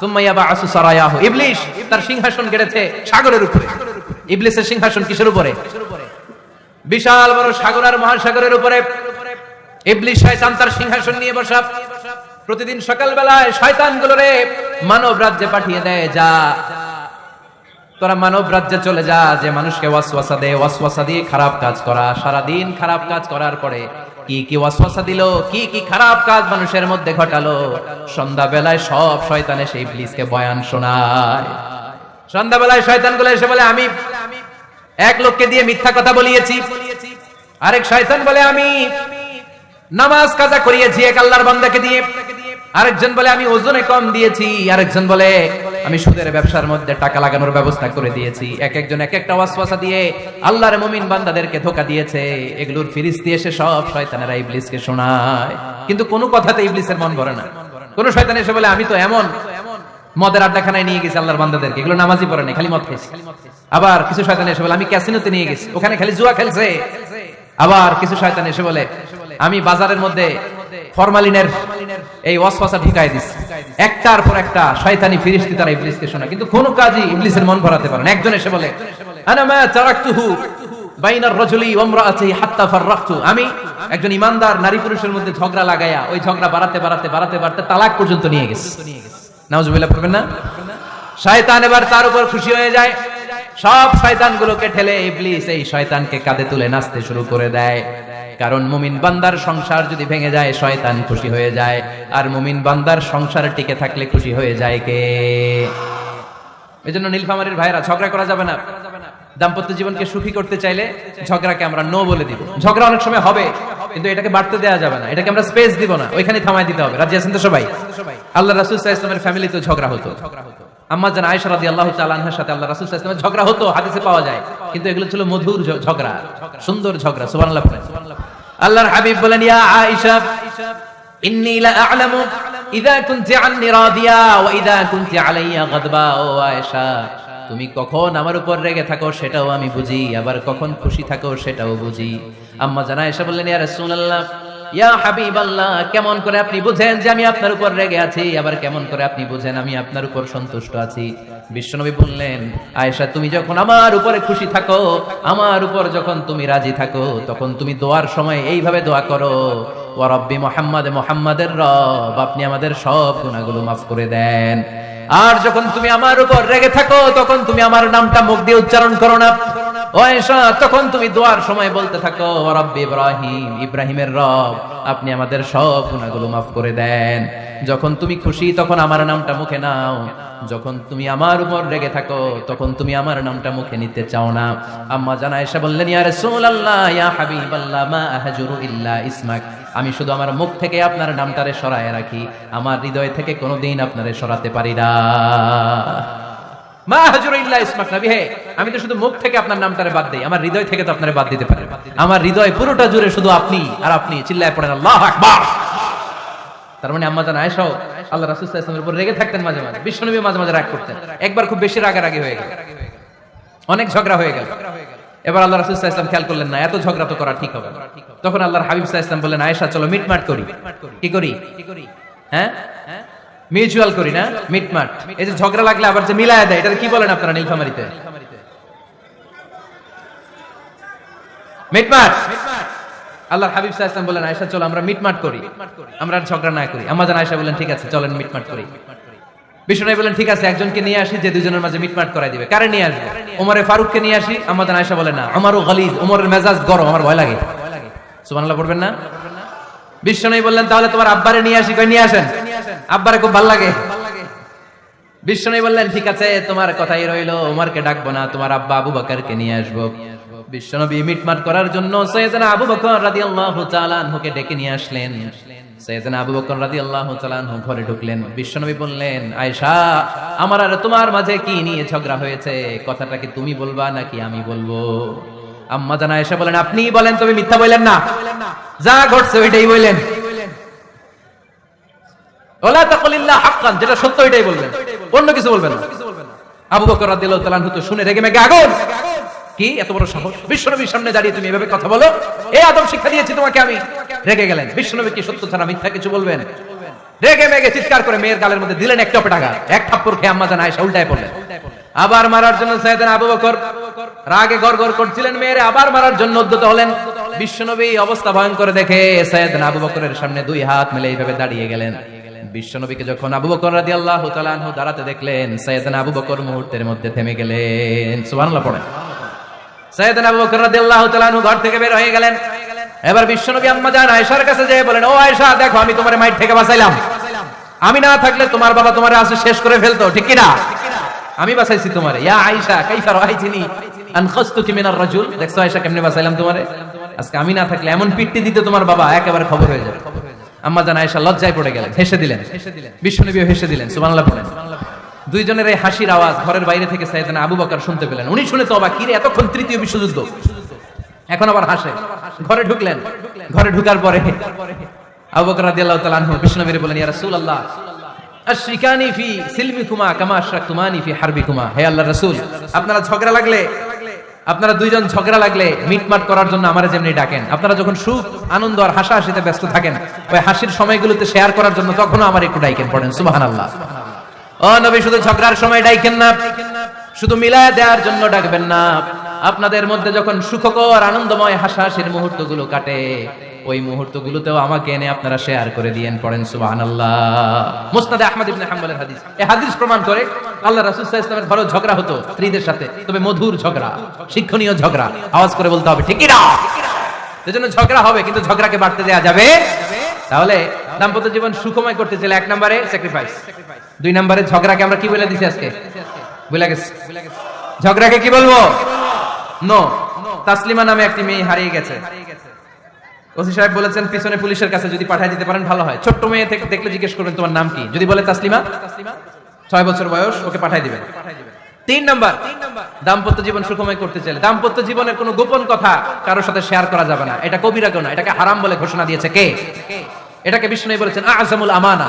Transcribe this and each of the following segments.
সুম্মা ইয়াবআসু সারায়াহু, ইবলিস তার সিংহাসন গেড়েছে সাগরের উপরে। ইবলিসের সিংহাসন কিসের উপরে? বিশাল বড় সাগর আর মহাসাগরের উপরে ইবলিস শয়তান তার সিংহাসন নিয়ে বসা। প্রতিদিন সকালবেলায় শয়তানগুলোরে মানব রাজ্যে পাঠিয়ে দেয়, যা তোরা মানব রাজ্যে চলে যা, যে মানুষকে ওয়াসওয়াসা দেয়, ওয়াসওয়াসা দিয়ে খারাপ কাজ করা। সারাদিন খারাপ কাজ করার পরে কি কি ওয়াসওয়াসা দিল, কি কি খারাপ কাজ মানুষের মধ্যে ঘটালো, সন্ধ্যাবেলায় সব শয়তান এসে ইবলিসকে বয়ান শোনায়। সন্ধ্যাবেলায় শয়তানগুলো এসে বলে, আমি এক লোককে দিয়ে মিথ্যা কথা বলিয়েছি। আরেক শয়তান বলে, আমি নামাজ কাজা করিয়েছি এক আল্লাহর বান্দাকে দিয়ে। আরেকজন বলে, আমি ওজনে কম দিয়েছি। আরেকজন বলে, আমি সুদের ব্যবসার মধ্যে টাকা লাগানোর ব্যবস্থা করে দিয়েছি। এক একজন এক একটা ওয়াসওয়াসা দিয়ে আল্লাহর মুমিন বান্দাদেরকে ধোঁকা দিয়েছে। এগুলোর ফিরিস্তি এসে সব শয়তানেরা ইবলিসকে শোনায়, কিন্তু কোনো কথাতে ইবলিসের মন ভরে না। কোন শয়তান এসে বলে, আমি তো এমন মদের আড্ডাখানায় নিয়ে গেছি আল্লাহর বান্দাদেরকে, এগুলো নামাজই পড়ে না, খালি মদ খেয়েছে। আবার কিছু শয়তান এসে বলে, আমি ক্যাসিনোতে নিয়ে গেছি, ওখানে খালি জুয়া খেলছে। আবার কিছু শয়তান এসে বলে, আমি বাজারের মধ্যে ফরমালিনের এই ওয়াসওয়াসা ঢুকাই দিছি। একটার পর একটা শয়তানি ফিরিস্তি তারা ইবলিসকে শোনায়, কিন্তু কোনো কাজই ইবলিসের মন ভরাতে পারে না। একজন এসে বলে, আনা মা তারাকতুহু বাইনার রাজুলি ওয়া ইমরাআতিহি হাত্তা ফাররাকতু, আমি একজন ইমানদার নারী পুরুষের মধ্যে ঝগড়া লাগায়া ওই ঝগড়া বাড়াতে তালাক পর্যন্ত নিয়ে গেছে। নাউজুবিল্লাহ পড়বেন না? শয়তান এবার তার উপর খুশি হয়ে যায়। সব শয়তানগুলোকে ঠেলে ইবলিস এই শয়তানকে কাঁধে তুলে নাচতে শুরু করে দেয়। কারণ মুমিন বান্দার সংসার যদি ভেঙে যায় শয়তান খুশি হয়ে যায়, আর মুমিন বান্দার সংসার টিকে থাকলে খুশি হয়ে যায় কে? এজন্য নীলফামারীর ভাইরা, ঝগড়া করা যাবে না। দাম্পত্য জীবনকে সুখী করতে চাইলে ঝগড়াকে আমরা নো বলে দিব। ঝগড়া অনেক সময় হবে, কিন্তু এটাকে বাড়তে দেওয়া যাবে না, এটাকে আমরা স্পেস দিব না, ওইখানে থামাই দিতে হবে। রাজি আছেন তো সবাই? আল্লাহ রাসূল সাল্লাল্লাহু আলাইহি ওয়াসাল্লামের ফ্যামিলিতে ঝগড়া হতো। আম্মা জান আয়েশা রাদিয়াল্লাহু তাআলা আনহার সাথে আল্লাহ রাসূল সাল্লাল্লাহু আলাইহি ওয়াসাল্লামের ঝগড়া হতো, হাদিসে পাওয়া যায়। কিন্তু এগুলো ছিল মধুর ঝগড়া, সুন্দর ঝগড়া। সুবহানাল্লাহ। আল্লাহর হাবিব বলেন, ইয়া আয়েশা ইন্নী লা আ'লামু ইযা কুনতি আন্নী রাদিয়া ওয়া ইযা কুনতি আলাইয়া গাদবা। ও আয়েশা, তুমি কখন আমার উপর রেগে থাকো সেটাও আমি বুঝি, আবার কখন খুশি থাকো সেটাও বুঝি। আম্মা জান আয়েশা বললেন, ইয়া রাসূলুল্লাহ, ইয়া হাবিবাল্লাহ, কেমন করে আপনি বুঝেন যে আমি আপনার উপর রেগে আছি, আবার কেমন করে আপনি বুঝেন আমি আপনার উপর সন্তুষ্ট আছি? বিশ্বনবী বললেন, আয়েশা, তুমি যখন আমার উপরে খুশি থাকো, আমার উপর যখন তুমি রাজি থাকো, তখন তুমি দোয়ার সময় এইভাবে দোয়া করো, ওয়া রাব্বি মুহাম্মাদ, মুহাম্মাদের রব, আপনি আমাদের সব গুনাহগুলো মাফ করে দেন। আর যখন তুমি আমার উপর রেগে থাকো, তখন তুমি আমার নামটা মুখ দিয়ে উচ্চারণ করো না। ও আয়েশা, তখন তুমি দোয়ার সময় বলতে থাকো, ওয়া রাব্বি ইব্রাহিম, ইব্রাহিমের রব, আপনি আমাদের সব গুনাহগুলো মাফ করে দেন। যখন তুমি খুশি তখন আমার নামটা মুখে নাও, যখন তুমি আমার উপর রেগে থাকো তখন তুমি আমার নামটা মুখে নিতে চাও না। আম্মা জান আয়েশা বললেন, ইয়া রাসূলুল্লাহ, ইয়া হাবিবাল্লাহ, মা আহজুরু ইল্লা ইসমাক, আমি শুধু আমার মুখ থেকে আপনার নামটারে সরায় রাখি, আমার হৃদয় থেকে কোনোদিন আপনারে সরাতে পারি না। মা আহজুরু ইল্লা ইসমাক, নবী হে, আমি তো শুধু মুখ থেকে আপনার নামটারে বাদ দেই, আমার হৃদয় থেকে তো আপনারে বাদ দিতে পারি। আমার হৃদয় পুরোটা জুড়ে শুধু আপনি আর আপনি। চিল্লায় পড়েন আল্লাহু আকবার। তার মানে আম্মা জান আয়েশা আল্লাহ রাসূল সাল্লাল্লাহু আলাইহি ওয়াসাল্লামের উপর রেগে থাকতেন মাঝে মাঝে, বিশ্বনবী মাঝে মাঝে রাগ করতেন। একবার খুব বেশি রাগারাগি হয়ে গেল, অনেক ঝগড়া হয়ে গেল। এবার আল্লাহ রাসূল সাল্লাল্লাহু আলাইহি ওয়াসাল্লাম খেয়াল করলেন না, এত ঝগড়া তো করা ঠিক হবে না। তখন আল্লাহর হাবিব সাল্লাল্লাহু আলাইহি ওয়াসাল্লাম বললেন, আয়েশা, চলো মিটমাট করি। কি করি? হ্যাঁ, মিউচুয়াল করি না, মিটমাট। এই যে ঝগড়া লাগলে আবার যে মিলায়া দেয়, এটা কি বলেন আপনারা নীলফামারীতে? মিটমাট। আল্লাহর হাবিব সাল্লাল্লাহু আলাইহি ওয়াসাল্লাম বলেন, আয়েশা, চলো আমরা মিটমাট করি, আমরা আর ঝগড়া না করি। আম্মা জান আয়েশা বলেন, ঠিক আছে, চলেন মিটমাট করি। বিশ্বনবী বলেন, ঠিক আছে, একজনকে নিয়ে আসি যে দুজনের মাঝে মিটমাট করাই দিবে। কারে নিয়ে আসবো? ওমরে ফারুককে নিয়ে আসি। আম্মা জান আয়েশা বলেন, না, ওমরও গলিজ, ওমরের মেজাজ গরম, আমার ভয় লাগে। সুবহানাল্লাহ পড়বেন না? বিশ্বনবী বললেন, তাহলে তোমার আব্বারে নিয়ে আসি। কই, নিয়ে আসেন, আব্বারে খুব ভালো লাগে। বিশ্বনবী বললেন, ঠিক আছে, তোমার কথাই রইলো, ওমরকে ডাকবো না, তোমার আব্বা আবু বকরকে নিয়ে আসবো। বিশ্বনবী মিটমাট করার জন্য সাইয়েদনা আবু বকর রাদিয়াল্লাহু তাআলা আনহুকে ডেকে নিয়ে আসলেন। সাইয়েদনা আবু বকর রাদিয়াল্লাহু তাআলা আনহু ঘরে ঢুকলেন। বিশ্বনবী বললেন, আয়েশা, আমার আর তোমার মাঝে কি নিয়ে ঝগড়া হয়েছে? কথাটা কি তুমি বলবা নাকি আমি বলবো? আম্মা জান আয়েশা বলেন, আপনিই বলেন, তুমি মিথ্যা বললেন না, যা ঘটছে ওইটাই বললেন। ওয়ালা তাকুলিল্লাহ হাক্কান, যেটা সত্য ওইটাই বলবেন, অন্য কিছু বলবেন না। আবু বকর রাদিয়াল্লাহু তাআলা আনহু তো শুনে রেগে মেগে আগুন। কি এত বড় সাহস, বিশ্বনবীর সামনে দাঁড়িয়ে তুমি এভাবে কথা বলো? এই আদব শিক্ষা দিয়েছি তোমাকে আমি। রেগে গেলেন। বিশ্বনবী কি সত্য ছাড়া মিথ্যা কিছু বলবেন? রেগে মেগে চিৎকার করে মেয়ের গালের মধ্যে দিলেন এক টপেটাঘাত। এক থাপ্পড় খেয়ে আম্মা জান আয়েশা উল্টায় পড়লেন। আবার মারার জন্য সাইয়েদনা আবু বকর রাগে গড়গড় করছিলেন, মেয়েরে আবার মারার জন্য উদ্যত হলেন। বিশ্বনবী অবস্থা ভয়ঙ্কর দেখে সাইয়েদনা আবু বকরের সামনে দুই হাত মেলে এইভাবে দাঁড়িয়ে গেলেন। বিশ্বনবীকে যখন আবু বকর রাদিয়াল্লাহু তাআলা আনহু দাঁড়াতে দেখলেন, সাইয়েদনা আবু বকর মুহূর্তের মধ্যে থেমে গেলেন। সুবহানাল্লাহ পড়েন। সাইয়েদনা আবু বকর রাদিয়াল্লাহু তাআলা আনহু ঘর থেকে বের হয়ে গেলেন। এবার বিশ্বনবী আম্মা জান আয়েশার কাছে যেয়ে বলেন, ও আয়েশা দেখো, আমি তোমার মাইর থেকে বাঁচাইলাম। আমি না থাকলে তোমার বাবা তোমারে আসে শেষ করে ফেলতো, ঠিক কি না? আমি বাঁচাইছি তোমারে। ইয়া আয়েশা কাইফা রাআইতিনি আন খাসতুকি মিনার রাজুল। দেখছো আয়েশা কেমনে বাঁচাইলাম তোমারে? আজকে আমি না থাকলে এমন পিট্টি দিতে তোমার বাবা, একেবারে খবর হয়ে যাবে। আম্মা জান আয়েশা লজ্জায় পড়ে গেলেন, হেসে দিলেন। বিশ্বনবীও হেসে দিলেন। সুবহানাল্লাহ পড়েন। দুইজনের এই হাসির আওয়াজ ঘরের বাইরে থেকে সাইয়েদনা আবু বকর শুনতে পেলেন। উনি শুনে তো অবাক, কি রে এতক্ষণ তৃতীয় বিশ্বযুদ্ধ, এখন আবার হাসে। ঘরে ঢুকলেন। ঘরে ঢুকার পরে আবু বকর রাদিয়াল্লাহু তাআলা আনহু বিশ্বনবীরে বলেন, ইয়া রাসূলুল্লাহ আশরিকানি ফি সিলমিকুমা কামা আশরাকতুমানি ফি হারবিকুমা। হে আল্লাহর রাসূল, আপনারা ঝগড়া লাগলে, আপনারা দুইজন ঝগড়া লাগলে মিটমাট করার জন্য আমারে যেমনি ডাকেন, আপনারা যখন সুখ আনন্দ আর হাসাহাসিতে ব্যস্ত থাকেন, ওই হাসির সময়গুলোতে শেয়ার করার জন্য তখনও আমার একটু ডাকেন। পড়েন সুবহানাল্লাহ। ও নবী, শুধু ঝগড়ার সময় ডাকেন না, শুধু মিলায় দেওয়ার জন্য ডাকবেন না। আপনাদের মধ্যে যখন সুখকর আনন্দময় হাসাহাসির মুহূর্তগুলো কাটে, ওই মুহূর্তগুলোতেও আমাকে এনে আপনারা শেয়ার করে দিয়েন। পড়েন সুবহানাল্লাহ। মুসনাদে আহমদ ইবনে হাম্বলের হাদিস। এই হাদিস প্রমাণ করে আল্লাহ রাসূল সাল্লাল্লাহু আলাইহি ওয়াসাল্লামের ঘরে ঝগড়া হতো স্ত্রীদের সাথে, তবে মধুর ঝগড়া, শিক্ষণীয় ঝগড়া। আওয়াজ করে বলতে হবে, ঠিক কি না? এজন্য ঝগড়া হবে, কিন্তু ঝগড়াকে বাড়তে দেয়া যাবে। তাহলে দাম্পত্য জীবন সুখময় করতে চাইলে এক নম্বরে স্যাক্রিফাইস, দুই নম্বরে ঝগড়াকে আমরা কি বলে দিছি আজকে? ভুলে গেছি। ঝগড়াকে কি বলবো? নো। তাসলিমা নামে একটি মেয়ে হারিয়ে গেছে। ওসি সাহেব বলেছেন পিছনে পুলিশের কাছে যদি পাঠিয়ে দিতে পারেন ভালো হয়। ছোট্ট মেয়ে থেকে দেখলে জিজ্ঞেস করবেন তোমার নাম কি, যদি বলে তাসলিমা, 6 বছর বয়স, ওকে পাঠিয়ে দিবেন। 3 নাম্বার, দাম্পত্য জীবন সুখময় করতে চাইলে দাম্পত্য জীবনের কোনো গোপন কথা কারোর সাথে শেয়ার করা যাবে না। এটা কবিরা গুনাহ, এটাকে হারাম বলে ঘোষণা দিয়েছে কে? এটাকে বিষ্ণু বলেছেন আযমুল আমানা।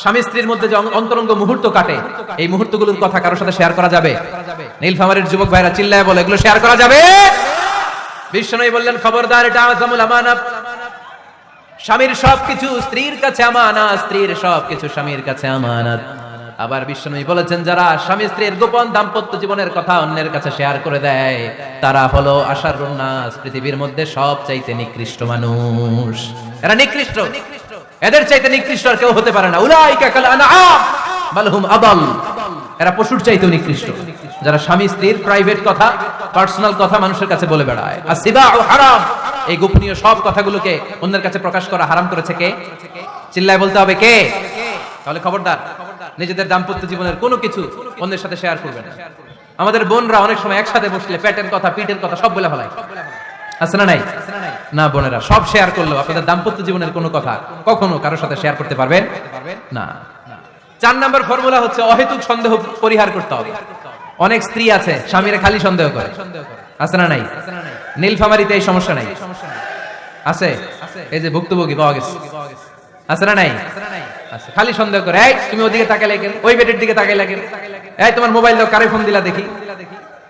স্বামী স্ত্রীর মধ্যে যে অন্তরঙ্গ মুহূর্ত কাটে, এই মুহূর্তগুলোর কথা কারোর সাথে শেয়ার করা যাবে? নীলফামারীর যুবক ভাইরা চিল্লায় বলে, এগুলো শেয়ার করা যাবে? বিষ্ণু বললেন খবরদার, এটা আযমুল আমানা। স্বামীর সবকিছু স্ত্রীর কাছে আমানত, স্ত্রীর সবকিছু স্বামীর কাছে আমানত। আবার বিষ্ণু বলেছেন, যারা স্বামী স্ত্রীর গোপন দাম্পত্য জীবনের কথা অন্যের কাছে শেয়ার করে দেয়, তারা হলো আশারুন নাস, পৃথিবীর মধ্যে সবচাইতে নিকৃষ্ট মানুষ। এরা নিকৃষ্ট, এদের চাইতে নিকৃষ্ট আর কেউ হতে পারে না। উলাইকা কাল আনআম বাল হুম আদাল। এরা পশুর চাইতেও নিকৃষ্ট, যারা স্বামী স্ত্রীর প্রাইভেট কথা, পার্সোনাল কথা মানুষের কাছে বলে বেড়ায়। আসিবাউ হারাম, এই গোপনীয় সব কথাগুলোকে অন্যের কাছে প্রকাশ করা হারাম করেছে কে? চিল্লায় বলতে হবে কে? তাহলে খবরদার, নিজেদের দাম্পত্য জীবনের কোনো কিছু অন্যের সাথে শেয়ার করবেন না। আমাদের বোনরা অনেক সময় একসাথে বসলে পেটের কথা, পিঠের কথা সব বলে ফেলায়, আছে না নাই? না বোনেরা, সব শেয়ার করলেও আপনাদের দাম্পত্য জীবনের কোনো কথা কখনো কারোর সাথে শেয়ার করতে পারবেন না। 4 নাম্বার ফর্মুলা হচ্ছে অহেতুক সন্দেহ পরিহার করতে হবে। অনেক স্ত্রী আছে স্বামীরে খালি সন্দেহ করে, আছে না নাই? নীলফামারীতে এই সমস্যা নাই, আছে? এই যে ভুক্তভোগী পাওয়া গেছে, আছে না নাই? আছে। খালি সন্দেহ করে, এই তুমি ওদিকে তাকাইলে কেন, ওই বেডের দিকে তাকাইলে কেন, এই তোমার মোবাইল দাও, কারে ফোন দিলা দেখি,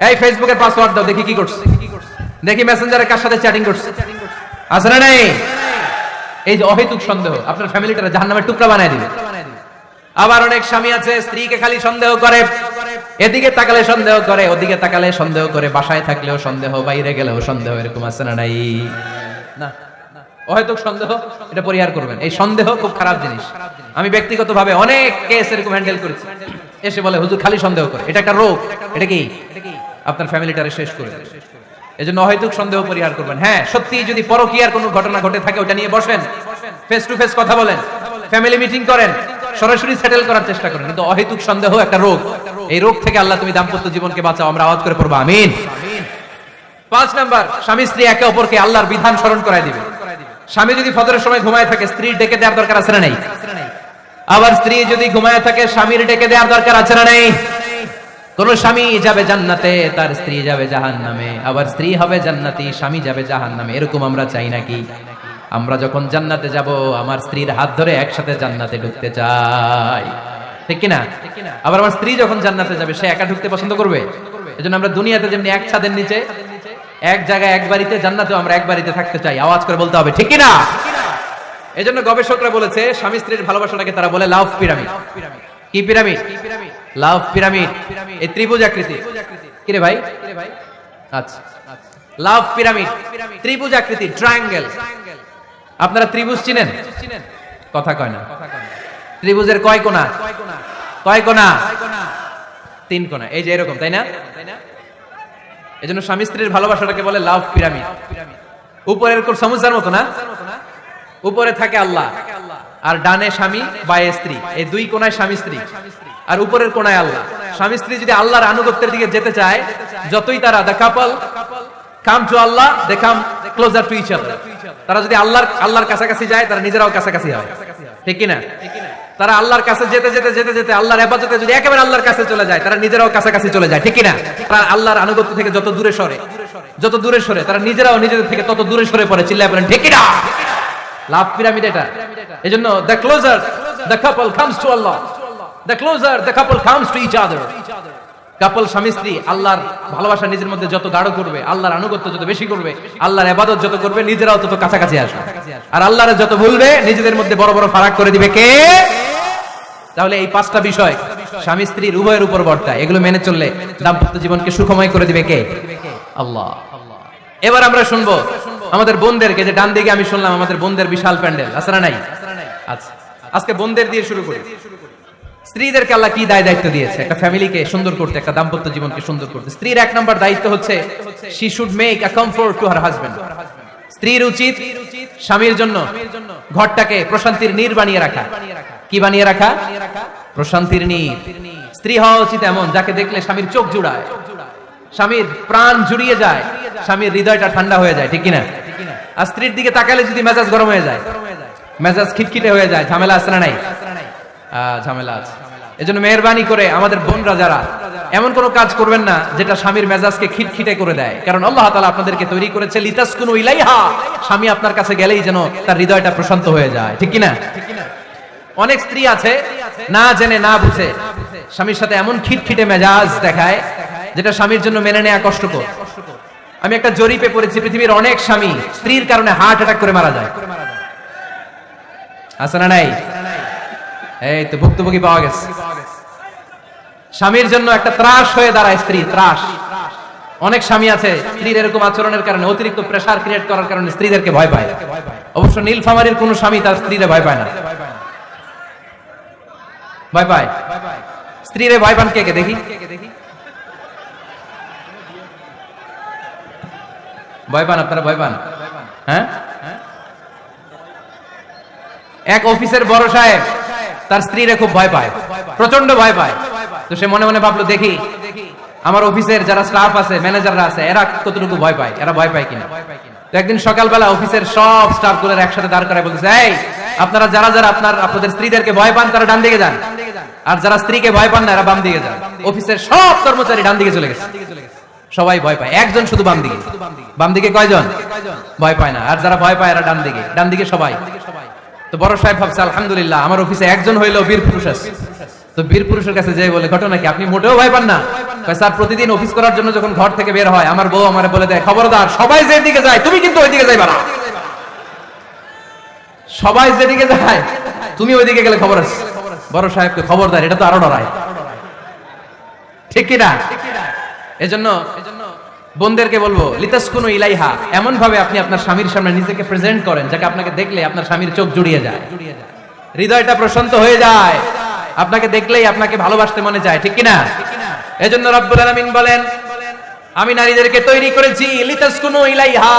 এই ফেসবুকের পাসওয়ার্ড দাও দেখি কি করছে, দেখি মেসেঞ্জারে কার সাথে চ্যাটিং করছে, আছে না নাই? এই যে অহেতুক সন্দেহ আপনার ফ্যামিলিটারে জাহান্নামের টুকরা বানায় দিবে। আবার অনেক স্বামী আছে স্ত্রীকে খালি সন্দেহ করে, এদিকে তাকালে সন্দেহ করে, ওদিকে তাকালে সন্দেহ করে, বাসায় থাকলেও সন্দেহ, বাইরে গেলেও সন্দেহ, এরকম আছে না নাই? না, অহেতুক সন্দেহ এটা পরিহার করবেন। এই সন্দেহ খুব খারাপ জিনিস। আমি ব্যক্তিগতভাবে অনেক কেস এরকম হ্যান্ডেল করেছি। এসে বলে হুজুর খালি সন্দেহ করে, এটা একটা রোগ। এটা কি? আপনার ফ্যামিলিটারে শেষ করে দেবে। এজন্য অহেতুক সন্দেহ পরিহার করবেন। হ্যাঁ, সত্যি যদি পরকীয়ার কোনো ঘটনা ঘটে থাকে ওটা নিয়ে বসেন, ফেস টু ফেস কথা বলেন, ফ্যামিলি মিটিং করেন, সরাসরি সেটেল করার চেষ্টা করেন। কিন্তু অহেতুক সন্দেহ একটা রোগ। এই রোগ থেকে আল্লাহ তুমি দাম্পত্য জীবনকে বাঁচাও, আমরা আওয়াজ করে পড়বো আমিন। 5 নাম্বার, স্বামী স্ত্রী একে অপরকে আল্লাহর বিধান স্মরণ করায় দিবে। স্বামী যদি ফজরের সময় ঘুমায় থাকে, স্ত্রীর ডেকে দেওয়ার দরকার আছে না নাই? আবার স্ত্রী যদি ঘুমায় থাকে, স্বামীর ডেকে দেওয়ার দরকার আছে না নাই? কোন স্বামী যাবে জান্নাতে, তার স্ত্রী যাবে জাহান্নামে। আবার স্ত্রী হবে জান্নাতি, স্বামী যাবে জাহান্নামে। এরকম আমরা চাই নাকি? আমরা যখন জান্নাতে যাব, আমার স্ত্রীর হাত ধরে একসাথে জান্নাতে ঢুকতে চাই, ঠিক কিনা? আবার আমার স্ত্রী যখন জান্নাতে যাবে, সে একা ঢুকতে পছন্দ করবে? এজন্য আমরা দুনিয়াতে যেমনি এক ছাদের নিচে, এক জায়গায়, এক বাড়িতে, জান্নাতেও আমরা এক বাড়িতে থাকতে চাই। আওয়াজ করে বলতে হবে ঠিক কিনা? এজন্য গবেষকরা বলেছে স্বামী স্ত্রীর ভালোবাসাটাকে তারা বলে লাভ পিরামিড। কি পিরামিড? লাভ পিরামিড। এই ত্রিভুজ আকৃতি। কি রে ভাই? আচ্ছা, লাভ পিরামিড, ত্রিভুজ আকৃতি, ট্রায়াঙ্গেল। আপনারা ত্রিভুজ চিনেন? কথা কয় না। ত্রিভুজের কয় কোণা? কয় কোণা? 3 কোণা। এই যে এরকম, তাই না? এজন্য স্বামী স্ত্রীর ভালোবাসাটাকে বলে লাভ পিরামিড। উপরের কোণ সমুদ্রের মতো না, উপরে থাকে আল্লাহ আর ডানে স্বামী বা স্ত্রী, এই 2 কোণায় স্বামী স্ত্রী, আর উপরের কোণায় আল্লাহ। স্বামী স্ত্রী যদি আল্লাহর আনুগত্যের দিকে যেতে চায়, যতই তারা the couple come to Allah, they come closer to each other. তারা যদি আল্লাহর কাছাকাছি যায়, তারা নিজেরাও কাছাকাছি হয়, ঠিক কি না? তারা আল্লাহর কাছে যেতে যেতে যেতে যেতে আল্লাহর ইবাদতে যদি একেবারে আল্লাহর কাছে চলে যায়, তারা নিজেরাও কাছাকাছি চলে যায়, ঠিক কি না? তারা আল্লাহর আনুগত্য থেকে যত দূরে সরে তারা নিজেরাও নিজেদের থেকে তত দূরে সরে পড়ে। চিল্লায় বলেন ঠিক কি না? লাভ পিরামিড এটা। এজন্য the closer the couple comes to Allah, the closer the couple comes to each other. কাপল স্বামী স্ত্রী আল্লাহর ভালোবাসা নিজের মধ্যে যত গাঢ় করবে, আল্লাহর আনুগত্য যত বেশি করবে, আল্লাহর ইবাদত যত করবে, নিজেরাও তত কাছাকাছি আসবে। আর আল্লাহর যত ভুলবে, নিজেদের মধ্যে বড় বড় ফারাক করে দিবে কে? তাহলে এই 5টা বিষয় স্বামী স্ত্রীর উভয়ের উপর বর্তায়। এগুলো মেনে চললে দাম্পত্য জীবনকে সুখময় করে দিবে কে? আল্লাহ। এবার আমরা শুনবো আমাদের বোনদেরকে, যে ডান দিকে আমি শুনলাম আমাদের বোনদের বিশাল প্যান্ডেল আছে না নাই? আচ্ছা, আজকে বোনদের দিয়ে শুরু করি। স্ত্রীদেরকে আল্লাহ কি দায়িত্ব দিয়েছে একটা ফ্যামিলিকে সুন্দর করতে, একটা দাম্পত্য জীবনকে সুন্দর করতে? স্ত্রীর 1 নম্বর দায়িত্ব হচ্ছে she should make a comfort to her husband. স্ত্রীর উচিত স্বামীর জন্য ঘরটাকে প্রশান্তির নীড় বানিয়ে রাখা। কি বানিয়ে রাখা? প্রশান্তির নীড়। স্ত্রী হওয়া উচিত এমন যাকে দেখলে স্বামীর চোখ জুড়ায়, স্বামীর প্রাণ জুড়িয়ে যায়, স্বামীর হৃদয়টা ঠান্ডা হয়ে যায়, ঠিক কিনা? আর স্ত্রীর দিকে তাকালে যদি মেজাজ গরম হয়ে যায়, মেজাজ খিটখিটে হয়ে যায়, ঝামেলা আছে না নাই? ঝামেলা আছে। এজন্য মেহেরবানি করে আমাদের বোনরা যারা, এমন কোন কাজ করবেন না যেটা স্বামীর মেজাজকে খিটখিটে করে দেয়। কারণ আল্লাহ তাআলা আপনাদেরকে তৈরি করেছে লিতাসকুনু ইলাইহা, স্বামী আপনার কাছে গেলেই যেন তার হৃদয়টা প্রশান্ত হয়ে যায়, ঠিক কিনা? অনেক স্ত্রী আছে না জেনে না বুঝে স্বামীর সাথে এমন খিটখিটে মেজাজ দেখায় যেটা স্বামীর জন্য মেনে নেওয়া কষ্টকর। আমি একটা জরিপে পড়েছি, পৃথিবীর অনেক স্বামী স্ত্রীর কারণে হার্ট অ্যাটাক করে মারা যায়। আছে না নাই? এই তো ভুক্তভোগী পাওয়া গেছে। স্বামীর জন্য একটা ত্রাস হয়ে দাঁড়ায় স্ত্রী, ত্রাস। অনেক স্বামী আছে স্ত্রীর এরকম আচরণের কারণে, অতিরিক্ত প্রেসার ক্রিয়েট করার কারণে স্ত্রীদেরকে ভয় পায়। অবশ্য নীলফামারীর কোন স্বামী তার স্ত্রীরে ভয় পায় না। ভয় পায়? স্ত্রীরে ভয় পান কে কে দেখি? ভয় পান আপনারা? ভয় পান? হ্যাঁ। এক অফিসের বড় সাহেব তার স্ত্রীরে খুব ভয় পায়, প্রচন্ড ভয় পায়। তো সে মনে মনে ভাবলো, দেখি আমার অফিসের যারা স্টাফ আছে, ম্যানেজাররা আছে, এরা কতটুকু ভয় পায়, এরা ভয় পায় কিনা। তো একদিন সকালবেলা অফিসের সব স্টাফ গুলো একসাথে দাঁড় করায় বলতেছে, এই আপনারা যারা যারা আপনাদের স্ত্রীদেরকে ভয় পান তারা ডান দিকে যান, আর যারা স্ত্রীকে ভয় পান না এরা বাম দিকে যান। অফিসের সব কর্মচারী ডান দিকে চলে গেছে, সবাই ভয় পায়, একজন শুধু বাম দিকে। বাম দিকে কয়জন? ভয় পায় না। আর যারা ভয় পায় এরা ডান দিকে, ডান দিকে সবাই। তো বড় সাহেব ভাবছে, আলহামদুলিল্লাহ আমার অফিসে একজন হইলো বীর পুরুষ আছে। তো বীর পুরুষের কাছে যেয়ে বলে, ঘটনা কি, আপনি মোটেও ভয় পান না? স্যার, প্রতিদিন অফিস করার জন্য যখন ঘর থেকে বের হয় আমার বউ আমারে বলে দেয়, খবরদার সবাই যেদিকে যায় তুমি কিন্তু ওইদিকে যাইবা না। সবাই যেদিকে যায় তুমি ওইদিকে গেলে খবর আছে। বড় সাহেবকে খবরদার, এটা তো আরো ডরায়, ঠিক কিনা? এজন্য বোনদেরকে বলবো, লিতাসকুনু ইলাইহা, এমন ভাবে আপনি আপনার স্বামীর সামনে নিজেকে প্রেজেন্ট করেন যাকে আপনাকে দেখলে আপনার স্বামীর চোখ জুড়িয়ে যায়, হৃদয়টা প্রশান্ত হয়ে যায়, আপনাকে দেখলেই আপনাকে ভালোবাসতে মনে চায়, ঠিক কিনা? এজন্য রব্বুল আলামিন বলেন, আমি নারীদেরকে তৈরি করেছি লিতাসকুনু ইলাইহা,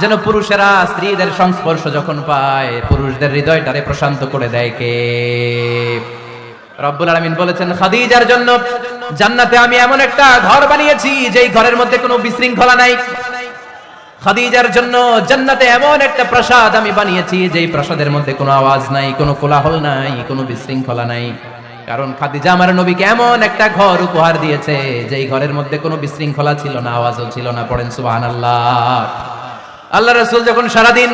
যেন পুরুষেরা স্ত্রীদের সংস্পর্শ যখন পায় পুরুষদের হৃদয়টারে প্রশান্ত করে দেয় কে? রব্বুল আলামিন বলেছেন, খাদিজার জন্য জান্নাতে আমি এমন একটা ঘর বানিয়েছি যেই ঘরের মধ্যে কোনো বিশৃঙ্খলা নাই। খাদিজার জন্য জান্নাতে এমন একটা প্রাসাদ আমি বানিয়েছি যেই প্রাসাদের মধ্যে কোনো আওয়াজ নাই, কোনো কোলাহল নাই, কোনো বিশৃঙ্খলা নাই। কারণ খাদিজা আমার নবীকে এমন একটা ঘর উপহার দিয়েছে যেই ঘরের মধ্যে কোনো বিশৃঙ্খলা ছিল না, আওয়াজও ছিল না। পড়েন সুবহানাল্লাহ। আল্লাহ রাসূল যখন সারাদিন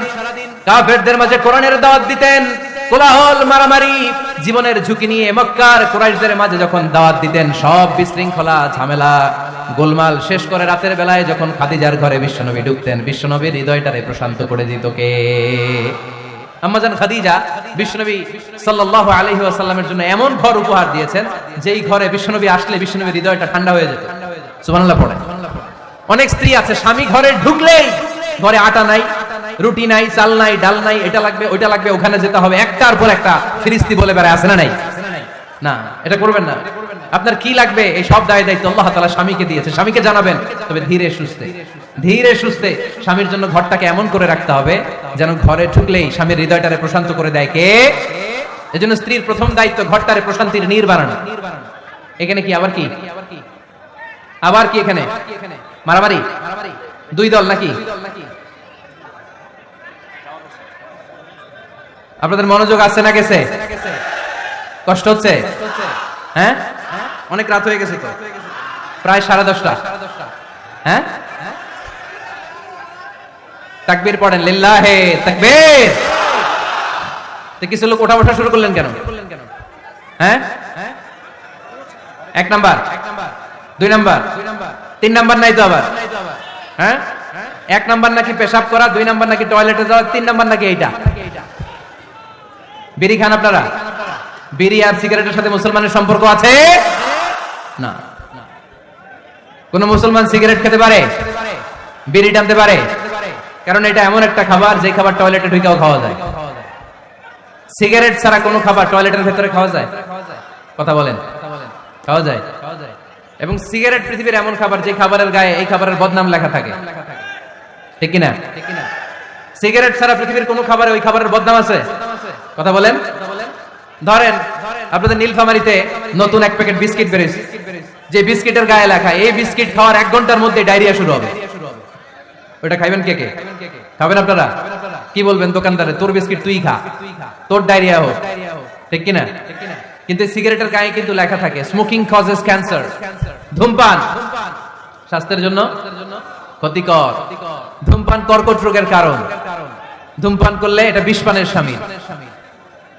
কাফেরদের মাঝে কোরআনের দাওয়াত দিতেন, কোলাহল, মারামারি, জীবনের ঝুঁকি নিয়ে মক্কার কুরাইশদের মাঝে যখন দাওয়াত দিতেন, সব বিশৃঙ্খলা, ঝামেলা, গোলমাল শেষ করে রাতের বেলায় যখন খাদিজার ঘরে বিশ্বনবী ঢুকতেন, বিশ্বনবীর হৃদয়টারে প্রশান্ত করে দিত কে? আম্মাজান খাদিজা বিশ্বনবী সাল্লাল্লাহু আলাইহি ওয়াসাল্লামের জন্য এমন ঘর উপহার দিয়েছেন যেই ঘরে বিশ্বনবী আসলে বিশ্বনবীর হৃদয়টা ঠান্ডা হয়ে যেত। সুবহানাল্লাহ পড়ে। অনেক স্ত্রী আছে স্বামী ঘরে ঢুকলেই ঘরে আটা নাই, রুটি নাই, চাল নাই, ডাল নাই, এটা লাগবে ওইটা লাগবে, ওখানে যেতে হবে, একটার পর একটা ফিরিস্তি বলে বেড়ায়, আছে না নাই? না, এটা করবেন না। আপনার কি লাগবে এই সব দায় দায়িত্ব আল্লাহ তাআলা স্বামীকে দিয়েছে, স্বামীকে জানাবেন, তবে ধীরে সুস্থে স্বামীর জন্য ঘরটাকে এমন করে রাখতে হবে যেন ঘরে ঢুকলেই স্বামীর হৃদয়টারে প্রশান্ত করে দেয় কে? এজন্য স্ত্রীর প্রথম দায়িত্ব ঘরটারে প্রশান্তির নীড় বানানো। এখানে কি আবার কি এখানে মারামারি দুই দল নাকি? আপনাদের মনোযোগ আছে না গেছে? কষ্ট হচ্ছে? হ্যাঁ, অনেক রাত হয়ে গেছে তো, প্রায় 10:30। হ্যাঁ, তাকবীর পড়েন, লিল্লাহে তাকবীর। তো কিছু লোক ওঠা শুরু করলেন কেন? হ্যাঁ, 1 নাম্বার, 2 নাম্বার, 3 নাম্বার নাই তো আবার? হ্যাঁ, 1 নাম্বার নাকি পেশাব করা, 2 নাম্বার নাকি টয়লেটে যাওয়া, 3 নাম্বার নাকি এইটা। বিড়ি খান আপনারা? বিড়ি আর সিগারেটের সাথে মুসলমানের সম্পর্ক আছে? না। কোন মুসলমান সিগারেট খেতে পারে? বিড়ি টানতে পারে? কারণ এটা এমন একটা খাবার যে খাবার টয়লেটে ঢুকেও খাওয়া যায়। সিগারেট ছাড়া কোনো খাবার টয়লেটের ভেতরে খাওয়া যায়? কথা বলেন, খাওয়া যায়? এবং সিগারেট পৃথিবীর এমন খাবার যে খাবারের গায়ে এই খাবারের বদনাম লেখা থাকে, ঠিক কিনা? সিগারেট ছাড়া পৃথিবীর কোন খাবারে ওই খাবারের বদনাম আছে? কথা বলেন। ধরেন আপনাদের নীলফামারীতে নতুন 1 প্যাকেট বিস্কিট বেরিয়েছে, যে বিস্কিটের গায়ে লেখা এই বিস্কিট খাওয়ার 1 ঘন্টার মধ্যে ডায়রিয়া শুরু হবে। ওটা খাইবেন কে? খাবেন আপনারা? কি বলবেন দোকানদারে, তোর বিস্কিট তুই খা, তোর ডায়রিয়া হোক, ঠিক কিনা? কিন্তু সিগারেটের গায়ে কিন্তু লেখা থাকে স্মোকিং কজেস ক্যান্সার, ধূমপান স্বাস্থ্যের জন্য ক্ষতিকর, ধূমপান কর্কট রোগের কারণ, ধূমপান করলে এটা বিষপানের শামিল।